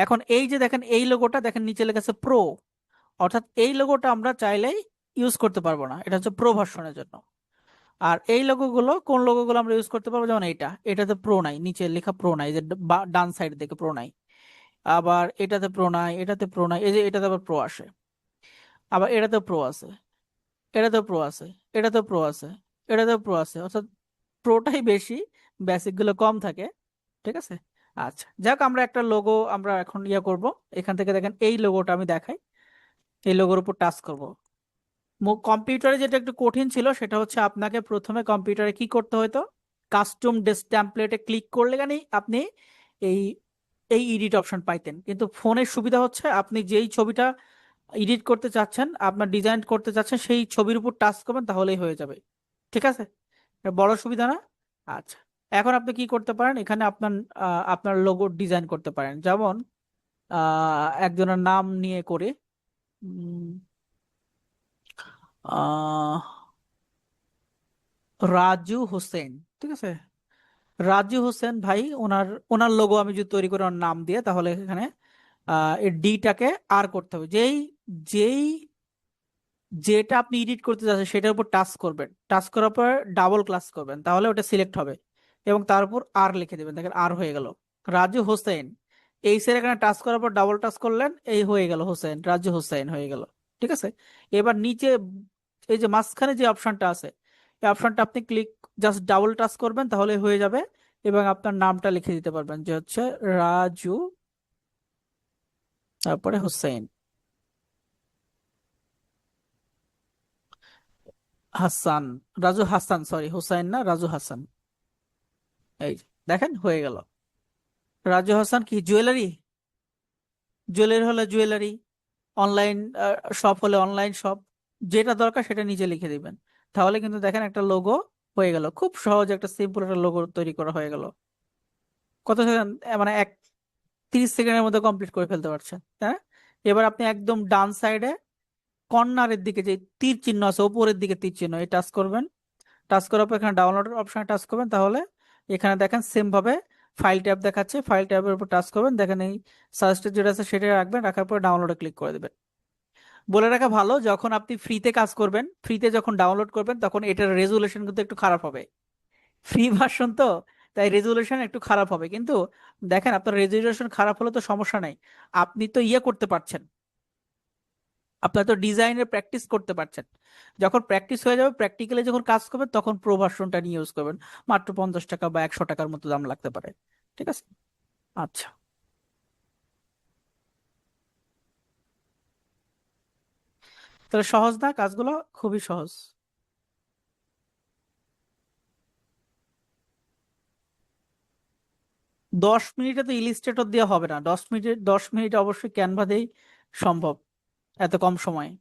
এখন এই যে দেখেন এই লোগোটা দেখেন নিচে লেখা আছে প্রো, অর্থাৎ এই লোগোটা আমরা চাইলেই ইউজ করতে পারবো না, এটা হচ্ছে প্রো ভার্সনের জন্য। আর এই লোগোগুলো কোন লোগোগুলো আমরা ইউজ করতে পারবো, যেমন এটাতে প্রো নাই, নিচে লেখা প্রো নাই, যে ডান সাইড দিকে প্রো নাই। আবার এটাতে প্রো নাই, এটাতে প্রো নাই, এই যে এটাতে আবার প্রো আসে। আবার এটাতে প্রো আছে, এটাতে প্রো আছে, এটাতে প্রো আছে, এটাতে প্রো আছে, অর্থাৎ প্রোটাই বেশি, বেসিক গুলো কম থাকে। ঠিক আছে, আচ্ছা যাক, আমরা একটা লোগো আমরা এখন ইয়ে করব। এখান থেকে দেখেন এই লোগোটা আমি দেখাই, এই লোগোর উপর টাচ করব। কম্পিউটারে যেটা একটু কঠিন ছিল সেটা হচ্ছে আপনাকে প্রথমে কম্পিউটারে কি করতে হতো, কাস্টম টেমপ্লেটে ক্লিক করলে গানি আপনি এই এই এডিট অপশন পাইতেন। কিন্তু ফোনের সুবিধা হচ্ছে আপনি যেই ছবিটা এডিট করতে চাচ্ছেন, আপনার ডিজাইন করতে চাচ্ছেন, সেই ছবির উপর টাচ করবেন তাহলেই হয়ে যাবে। ঠিক আছে, এটা বড় সুবিধা না? আচ্ছা, এখন আপনি কি করতে পারেন, এখানে আপনার আপনার লোগো ডিজাইন করতে পারেন, যেমন একজনের নাম নিয়ে করে উম, আহ, রাজু হোসেন। ঠিক আছে, রাজু হোসেন ভাই, ওনার ওনার লোগো আমি যদি তৈরি করে ওনার নাম দিয়ে, তাহলে এখানে এই ডিটাকে আর করতে হবে, যেই যেই যেটা আপনি এডিট করতে চাচ্ছেন সেটার উপর টাচ করবেন, টাচ করার পর ডাবল ক্লাস করবেন, তাহলে ওটা সিলেক্ট হবে এবং তার উপর আর লিখে দেবেন, দেখেন আর হয়ে গেল রাজু হোসেন। এই সের এখানে টাচ করার পর ডাবল টাচ করলেন, এই হয়ে গেল হোসেন, রাজু হোসেন হয়ে গেল। ঠিক আছে, এবার নিচে এই যে মাঝখানে যে অপশনটা আছে, এই অপশনটা আপনি জাস্ট ডাবল টাচ করবেন তাহলে হয়ে যাবে, এবং আপনার নামটা লিখে দিতে পারবেন যে হচ্ছে রাজু, তারপরে হোসেন, হাসান, রাজু হাসান, সরি হোসেন না, রাজু হাসান। এই যে, দেখেন হয়ে গেল। রাজু হাসান কি জুয়েলারি, জুয়েলারি হলে জুয়েলারি, অনলাইন শপ হলে অনলাইন শপ, যেটা দরকার সেটা নিজে লিখে দিবেন, তাহলে কিন্তু দেখেন একটা লোগো হয়ে গেল। খুব সহজ একটা সিম্পল একটা লোগো তৈরি করা হয়ে গেল। কত সেকেন্ড, মানে 30 সেকেন্ডের মধ্যে কমপ্লিট করে ফেলতে পারছেন, তাই না? এবার আপনি একদম ডান সাইডে কর্নারের দিকে যে তীর চিহ্ন আছে, উপরের দিকে তীর চিহ্ন, এই টাচ করবেন। টাচ করার পর এখানে ডাউনলোডের অপশনে টাচ করবেন, তাহলে এখানে দেখেন সেম ভাবে ফাইল ট্যাব দেখাচ্ছে, ফাইল ট্যাবের উপর টাচ করবেন, দেখেন এই সাজেস্টেড যেটা আছে সেটা রাখবেন, রাখার পর ডাউনলোডে ক্লিক করে দেবেন। বলে রাখা ভালো, যখন আপনি ফ্রিতে কাজ করবেন, ফ্রিতে যখন ডাউনলোড করবেন তখন এটার রেজুলেশন কিন্তু একটু খারাপ হবে, ফ্রি ভার্সন তো, তাই রেজুলেশন একটু খারাপ হবে। কিন্তু দেখেন আপনার রেজুলেশন খারাপ হলে তো সমস্যা নাই, আপনি তো ইয়ে করতে পারছেন, আপনার তো ডিজাইনের প্র্যাকটিস করতে পারছেন। যখন প্র্যাকটিস হয়ে যাবে, প্র্যাকটিক্যালি যখন কাজ করবেন, তখন প্রো ভার্সনটা নিয়ে ইউজ করবেন, মাত্র 50 টাকা বা 100 টাকার মতো দাম লাগতে পারে। ঠিক আছে, আচ্ছা, তাহলে সহজ না কাজগুলো? খুবই সহজ। 10 মিনিটে তো ইলিস্ট্রেটর দিয়ে হবে না, 10 মিনিটে 10 মিনিটে অবশ্যই ক্যানভা দিয়েই সম্ভব, এত কম সময়ে।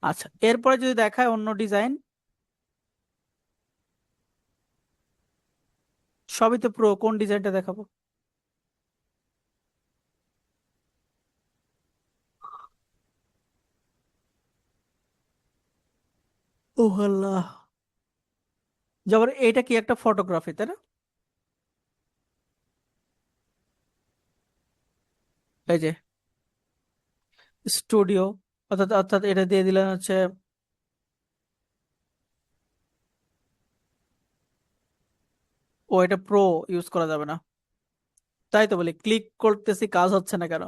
আচ্ছা, এরপরে যদি দেখায় অন্য ডিজাইন, সবই তো প্রো, কোন ডিজাইনটা দেখাবো? ও আল্লাহ, যেমন এটা কি একটা ফটোগ্রাফি, তাই না? এই যে স্টুডিও, অর্থাৎ অর্থাৎ এটা দিয়ে দিলেন হচ্ছে ও এটা প্রো ইউজ করা যাবে না। তাই তো বলি, ক্লিক করতেছি কাজ হচ্ছে না কেন?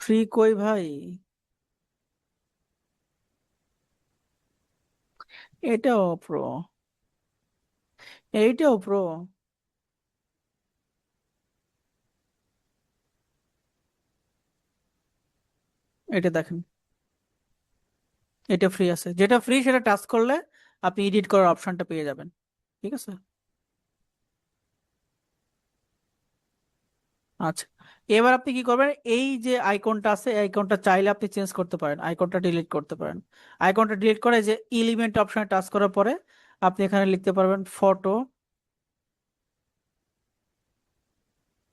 ফ্রি কই ভাই? এটাও প্রো, এইটাও প্রো। এটা দেখেন, এটা ফ্রি আছে, যেটা ফ্রি সেটা টাচ করলে আপনি এডিট করার অপশনটা পেয়ে যাবেন। ঠিক আছে। আচ্ছা, এবার আপনি কি করবেন, এই যে আইকনটা আছে এই আইকনটা চাইলে আপনি চেঞ্জ করতে পারেন, আইকনটা ডিলিট করতে পারেন। আইকনটা ডিলিট করে যে এলিমেন্ট অপশনে টাচ করার পরে আপনি এখানে লিখতে পারবেন ফটো,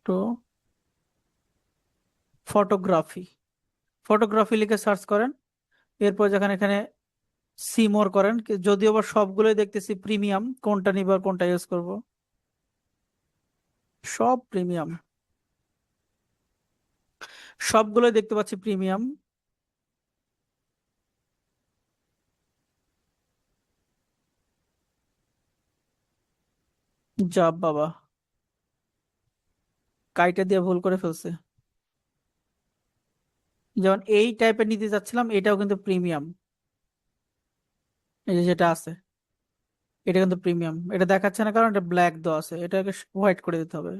তো ফটোগ্রাফি, ফটোগ্রাফি লিখে সার্চ করেন। এরপর যখন এখানে সিমোর করেন, যদিও বা সবগুলোই দেখতেছি প্রিমিয়াম, কোনটা নিব আর কোনটা ইউজ করব? সব প্রিমিয়াম, সবগুলোই দেখতে পাচ্ছি প্রিমিয়াম। যা বাবা, কাইটা দিয়ে ভুল করে ফেলছে। যেমন এই টাইপের নিতে চাচ্ছিলাম, এটাও কিন্তু প্রিমিয়াম। এই যে যেটা আছে এটা কিন্তু প্রিমিয়াম, এটা দেখাচ্ছে না কারণ এটা ব্ল্যাক দেওয়া আছে, এটাকে হোয়াইট করে দিতে হবে।